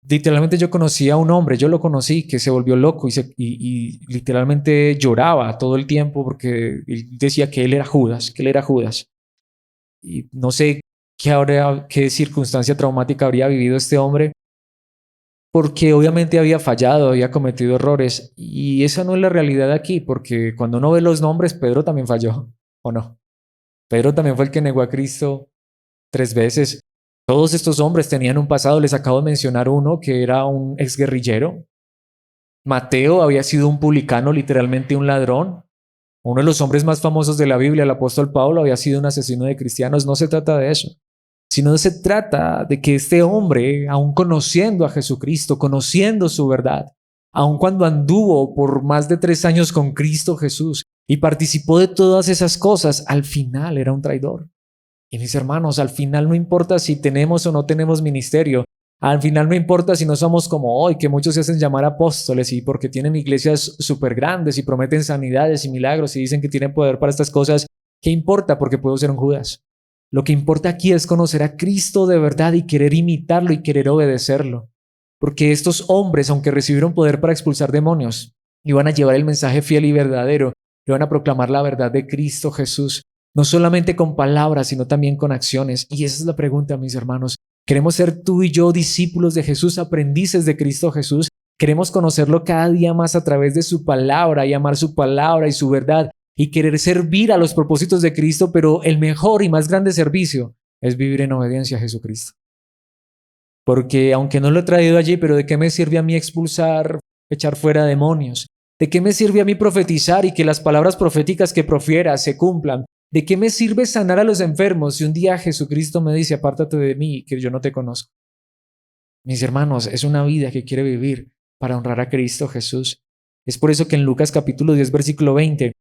literalmente yo conocí a un hombre, yo lo conocí, que se volvió loco y literalmente lloraba todo el tiempo porque él decía que él era Judas, que él era Judas. Y no sé qué circunstancia traumática habría vivido este hombre, porque obviamente había fallado, había cometido errores. Y esa no es la realidad aquí, porque cuando uno ve los nombres, Pedro también falló, ¿o no? Pedro también fue el que negó a Cristo 3 veces. Todos estos hombres tenían un pasado, les acabo de mencionar uno que era un exguerrillero. Mateo había sido un publicano, literalmente un ladrón. Uno de los hombres más famosos de la Biblia, el apóstol Pablo, había sido un asesino de cristianos. No se trata de eso, sino se trata de que este hombre, aun conociendo a Jesucristo, conociendo su verdad, aun cuando anduvo por más de 3 años con Cristo Jesús, y participó de todas esas cosas, al final era un traidor. Y mis hermanos, al final no importa si tenemos o no tenemos ministerio, al final no importa si no somos como hoy, que muchos se hacen llamar apóstoles y porque tienen iglesias súper grandes y prometen sanidades y milagros y dicen que tienen poder para estas cosas, ¿qué importa? Porque puedo ser un Judas. Lo que importa aquí es conocer a Cristo de verdad y querer imitarlo y querer obedecerlo. Porque estos hombres, aunque recibieron poder para expulsar demonios, iban a llevar el mensaje fiel y verdadero, iban a proclamar la verdad de Cristo Jesús, no solamente con palabras, sino también con acciones. Y esa es la pregunta, mis hermanos. ¿Queremos ser tú y yo discípulos de Jesús, aprendices de Cristo Jesús? ¿Queremos conocerlo cada día más a través de su palabra y amar su palabra y su verdad y querer servir a los propósitos de Cristo? Pero el mejor y más grande servicio es vivir en obediencia a Jesucristo. Porque aunque no lo he traído allí, pero ¿de qué me sirve a mí expulsar, echar fuera demonios? ¿De qué me sirve a mí profetizar y que las palabras proféticas que profiera se cumplan? ¿De qué me sirve sanar a los enfermos si un día Jesucristo me dice, apártate de mí, que yo no te conozco? Mis hermanos, es una vida que quiere vivir para honrar a Cristo Jesús. Es por eso que en Lucas capítulo 10, versículo 20,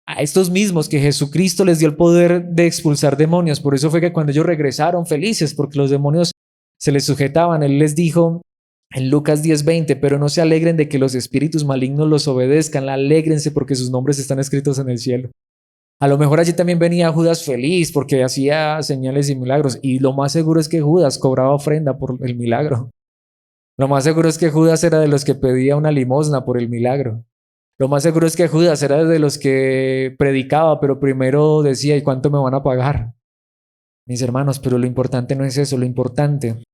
a estos mismos que Jesucristo les dio el poder de expulsar demonios, por eso fue que cuando ellos regresaron felices, porque los demonios se les sujetaban, Él les dijo en Lucas 10:20, pero no se alegren de que los espíritus malignos los obedezcan, alégrense porque sus nombres están escritos en el cielo. A lo mejor allí también venía Judas feliz porque hacía señales y milagros. Y lo más seguro es que Judas cobraba ofrenda por el milagro. Lo más seguro es que Judas era de los que pedía una limosna por el milagro. Lo más seguro es que Judas era de los que predicaba, pero primero decía, ¿y cuánto me van a pagar? Mis hermanos, pero lo importante no es eso. Lo importante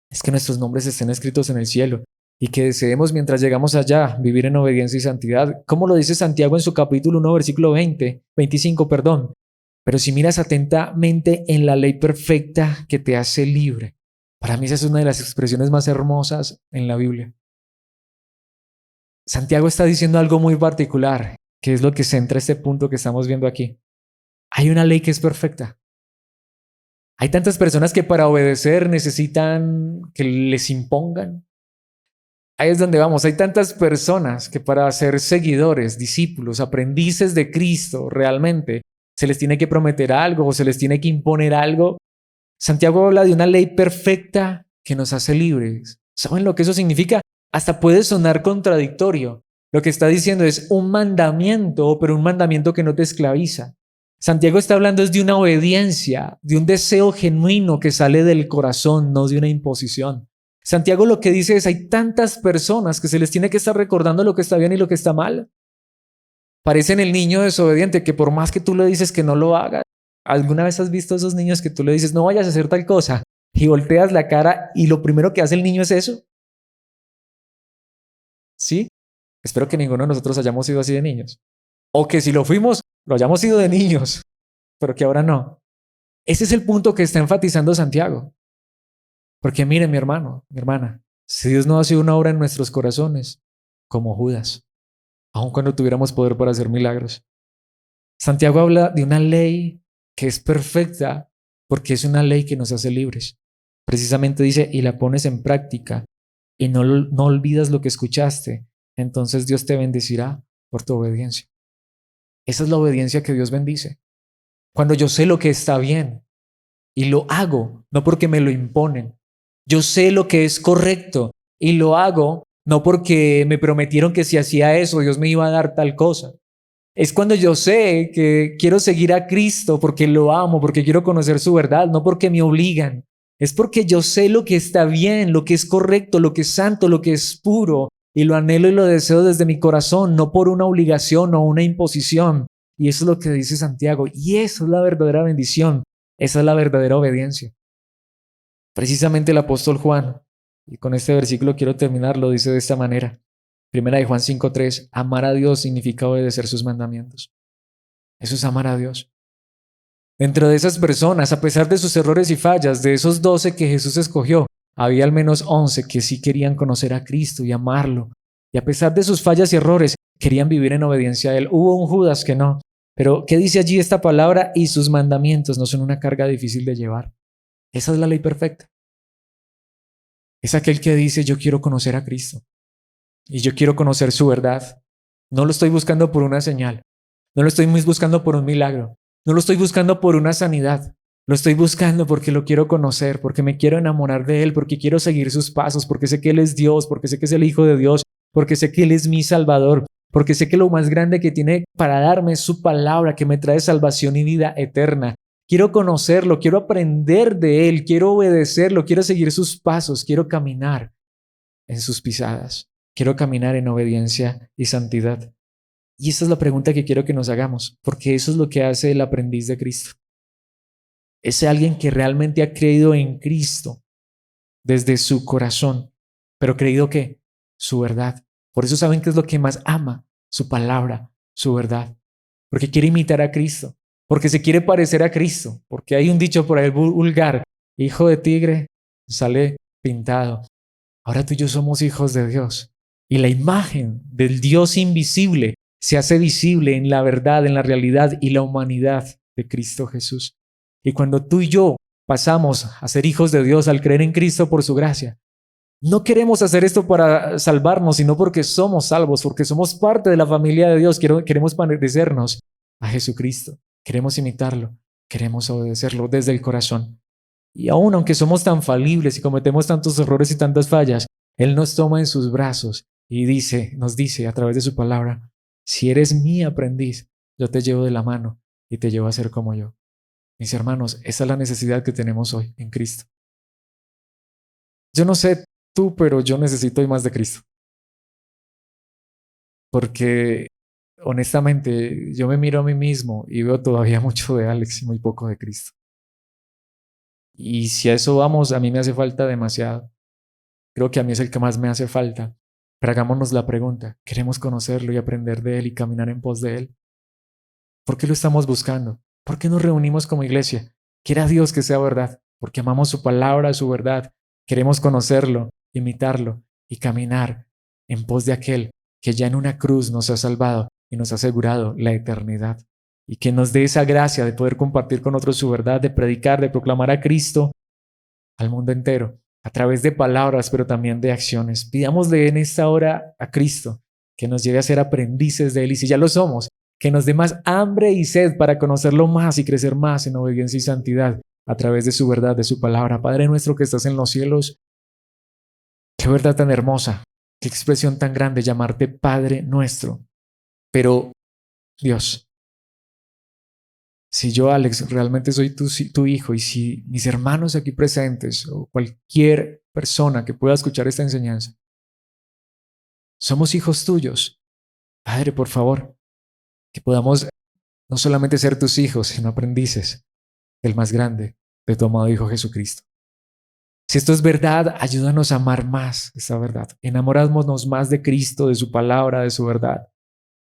es que nuestros nombres estén escritos en el cielo y que deseemos mientras llegamos allá vivir en obediencia y santidad, como lo dice Santiago en su capítulo 1, versículo 25, perdón. Pero si miras atentamente en la ley perfecta que te hace libre, para mí esa es una de las expresiones más hermosas en la Biblia. Santiago está diciendo algo muy particular, que es lo que centra este punto que estamos viendo aquí. Hay una ley que es perfecta. Hay tantas personas que para obedecer necesitan que les impongan. Ahí es donde vamos. Hay tantas personas que para ser seguidores, discípulos, aprendices de Cristo realmente, se les tiene que prometer algo o se les tiene que imponer algo. Santiago habla de una ley perfecta que nos hace libres. ¿Saben lo que eso significa? Hasta puede sonar contradictorio. Lo que está diciendo es un mandamiento, pero un mandamiento que no te esclaviza. Santiago está hablando es de una obediencia, de un deseo genuino que sale del corazón, no de una imposición. Santiago lo que dice es, hay tantas personas que se les tiene que estar recordando lo que está bien y lo que está mal. Parecen el niño desobediente que por más que tú le dices que no lo haga, ¿alguna vez has visto a esos niños que tú le dices no vayas a hacer tal cosa y volteas la cara y lo primero que hace el niño es eso? ¿Sí? Espero que ninguno de nosotros hayamos sido así de niños. O que si lo fuimos, lo hayamos sido de niños, pero que ahora no. Ese es el punto que está enfatizando Santiago. Porque mire, mi hermano, mi hermana, si Dios no hace una obra en nuestros corazones, como Judas, aun cuando tuviéramos poder para hacer milagros. Santiago habla de una ley que es perfecta porque es una ley que nos hace libres. Precisamente dice, y la pones en práctica y no olvidas lo que escuchaste, entonces Dios te bendecirá por tu obediencia. Esa es la obediencia que Dios bendice. Cuando yo sé lo que está bien y lo hago, no porque me lo imponen. Yo sé lo que es correcto y lo hago no porque me prometieron que si hacía eso Dios me iba a dar tal cosa. Es cuando yo sé que quiero seguir a Cristo porque lo amo, porque quiero conocer su verdad, no porque me obligan. Es porque yo sé lo que está bien, lo que es correcto, lo que es santo, lo que es puro, y lo anhelo y lo deseo desde mi corazón, no por una obligación o una imposición. Y eso es lo que dice Santiago. Y eso es la verdadera bendición. Esa es la verdadera obediencia. Precisamente el apóstol Juan, y con este versículo quiero terminar, lo dice de esta manera. Primera de Juan 5:3, amar a Dios significa obedecer sus mandamientos. Eso es amar a Dios. Dentro de esas personas, a pesar de sus errores y fallas, de esos 12 que Jesús escogió, había al menos 11 que sí querían conocer a Cristo y amarlo. Y a pesar de sus fallas y errores, querían vivir en obediencia a Él. Hubo un Judas que no. Pero, ¿qué dice allí esta palabra? Y sus mandamientos no son una carga difícil de llevar. Esa es la ley perfecta. Es aquel que dice, yo quiero conocer a Cristo. Y yo quiero conocer su verdad. No lo estoy buscando por una señal. No lo estoy buscando por un milagro. No lo estoy buscando por una sanidad. Lo estoy buscando porque lo quiero conocer, porque me quiero enamorar de Él, porque quiero seguir sus pasos, porque sé que Él es Dios, porque sé que es el Hijo de Dios, porque sé que Él es mi Salvador, porque sé que lo más grande que tiene para darme es su palabra que me trae salvación y vida eterna. Quiero conocerlo, quiero aprender de Él, quiero obedecerlo, quiero seguir sus pasos, quiero caminar en sus pisadas, quiero caminar en obediencia y santidad. Y esta es la pregunta que quiero que nos hagamos, porque eso es lo que hace el aprendiz de Cristo. Es alguien que realmente ha creído en Cristo desde su corazón, pero creído que su verdad. Por eso saben que es lo que más ama, su palabra, su verdad. Porque quiere imitar a Cristo, porque se quiere parecer a Cristo, porque hay un dicho por ahí vulgar, hijo de tigre sale pintado. Ahora tú y yo somos hijos de Dios y la imagen del Dios invisible se hace visible en la verdad, en la realidad y la humanidad de Cristo Jesús. Y cuando tú y yo pasamos a ser hijos de Dios al creer en Cristo por su gracia, no queremos hacer esto para salvarnos, sino porque somos salvos, porque somos parte de la familia de Dios. Queremos parecernos a Jesucristo, queremos imitarlo, queremos obedecerlo desde el corazón. Y aún aunque somos tan falibles y cometemos tantos errores y tantas fallas, Él nos toma en sus brazos y nos dice a través de su palabra, si eres mi aprendiz, yo te llevo de la mano y te llevo a ser como yo. Mis hermanos, esa es la necesidad que tenemos hoy en Cristo. Yo no sé tú, pero yo necesito hoy más de Cristo. Porque honestamente yo me miro a mí mismo y veo todavía mucho de Alex y muy poco de Cristo. Y si a eso vamos, a mí me hace falta demasiado. Creo que a mí es el que más me hace falta. Pero hagámonos la pregunta, ¿queremos conocerlo y aprender de Él y caminar en pos de Él? ¿Por qué lo estamos buscando? ¿Por qué nos reunimos como iglesia? Quiera Dios que sea verdad, porque amamos su palabra, su verdad. Queremos conocerlo, imitarlo y caminar en pos de aquel que ya en una cruz nos ha salvado y nos ha asegurado la eternidad. Y que nos dé esa gracia de poder compartir con otros su verdad, de predicar, de proclamar a Cristo al mundo entero, a través de palabras, pero también de acciones. Pidámosle en esta hora a Cristo que nos lleve a ser aprendices de Él, y si ya lo somos, que nos dé más hambre y sed para conocerlo más y crecer más en obediencia y santidad a través de su verdad, de su palabra. Padre nuestro que estás en los cielos, qué verdad tan hermosa, qué expresión tan grande llamarte Padre nuestro. Pero, Dios, si yo, Alex, realmente soy tu hijo, y si mis hermanos aquí presentes o cualquier persona que pueda escuchar esta enseñanza, somos hijos tuyos, Padre, por favor, que podamos no solamente ser tus hijos, sino aprendices del más grande, de tu amado Hijo Jesucristo. Si esto es verdad, ayúdanos a amar más esta verdad. Enamorémonos más de Cristo, de su palabra, de su verdad.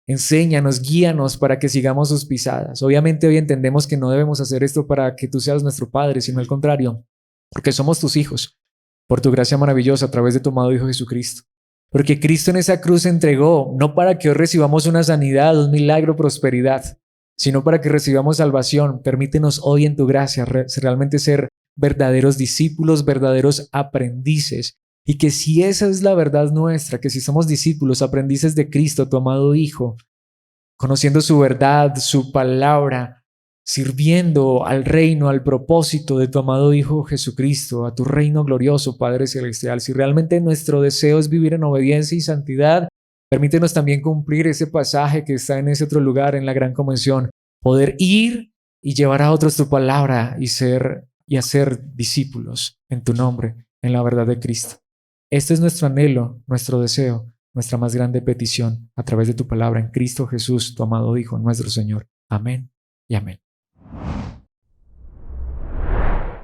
Enséñanos, guíanos para que sigamos sus pisadas. Obviamente hoy entendemos que no debemos hacer esto para que tú seas nuestro Padre, sino al contrario, porque somos tus hijos, por tu gracia maravillosa a través de tu amado Hijo Jesucristo. Porque Cristo en esa cruz se entregó, no para que hoy recibamos una sanidad, un milagro, prosperidad, sino para que recibamos salvación. Permítenos hoy en tu gracia realmente ser verdaderos discípulos, verdaderos aprendices. Y que si esa es la verdad nuestra, que si somos discípulos, aprendices de Cristo, tu amado Hijo, conociendo su verdad, su palabra, sirviendo al reino, al propósito de tu amado Hijo Jesucristo, a tu reino glorioso, Padre Celestial, si realmente nuestro deseo es vivir en obediencia y santidad, permítenos también cumplir ese pasaje que está en ese otro lugar, en la gran convención, poder ir y llevar a otros tu palabra y hacer discípulos en tu nombre, en la verdad de Cristo. Este es nuestro anhelo, nuestro deseo, nuestra más grande petición a través de tu palabra en Cristo Jesús, tu amado Hijo, nuestro Señor. Amén y amén.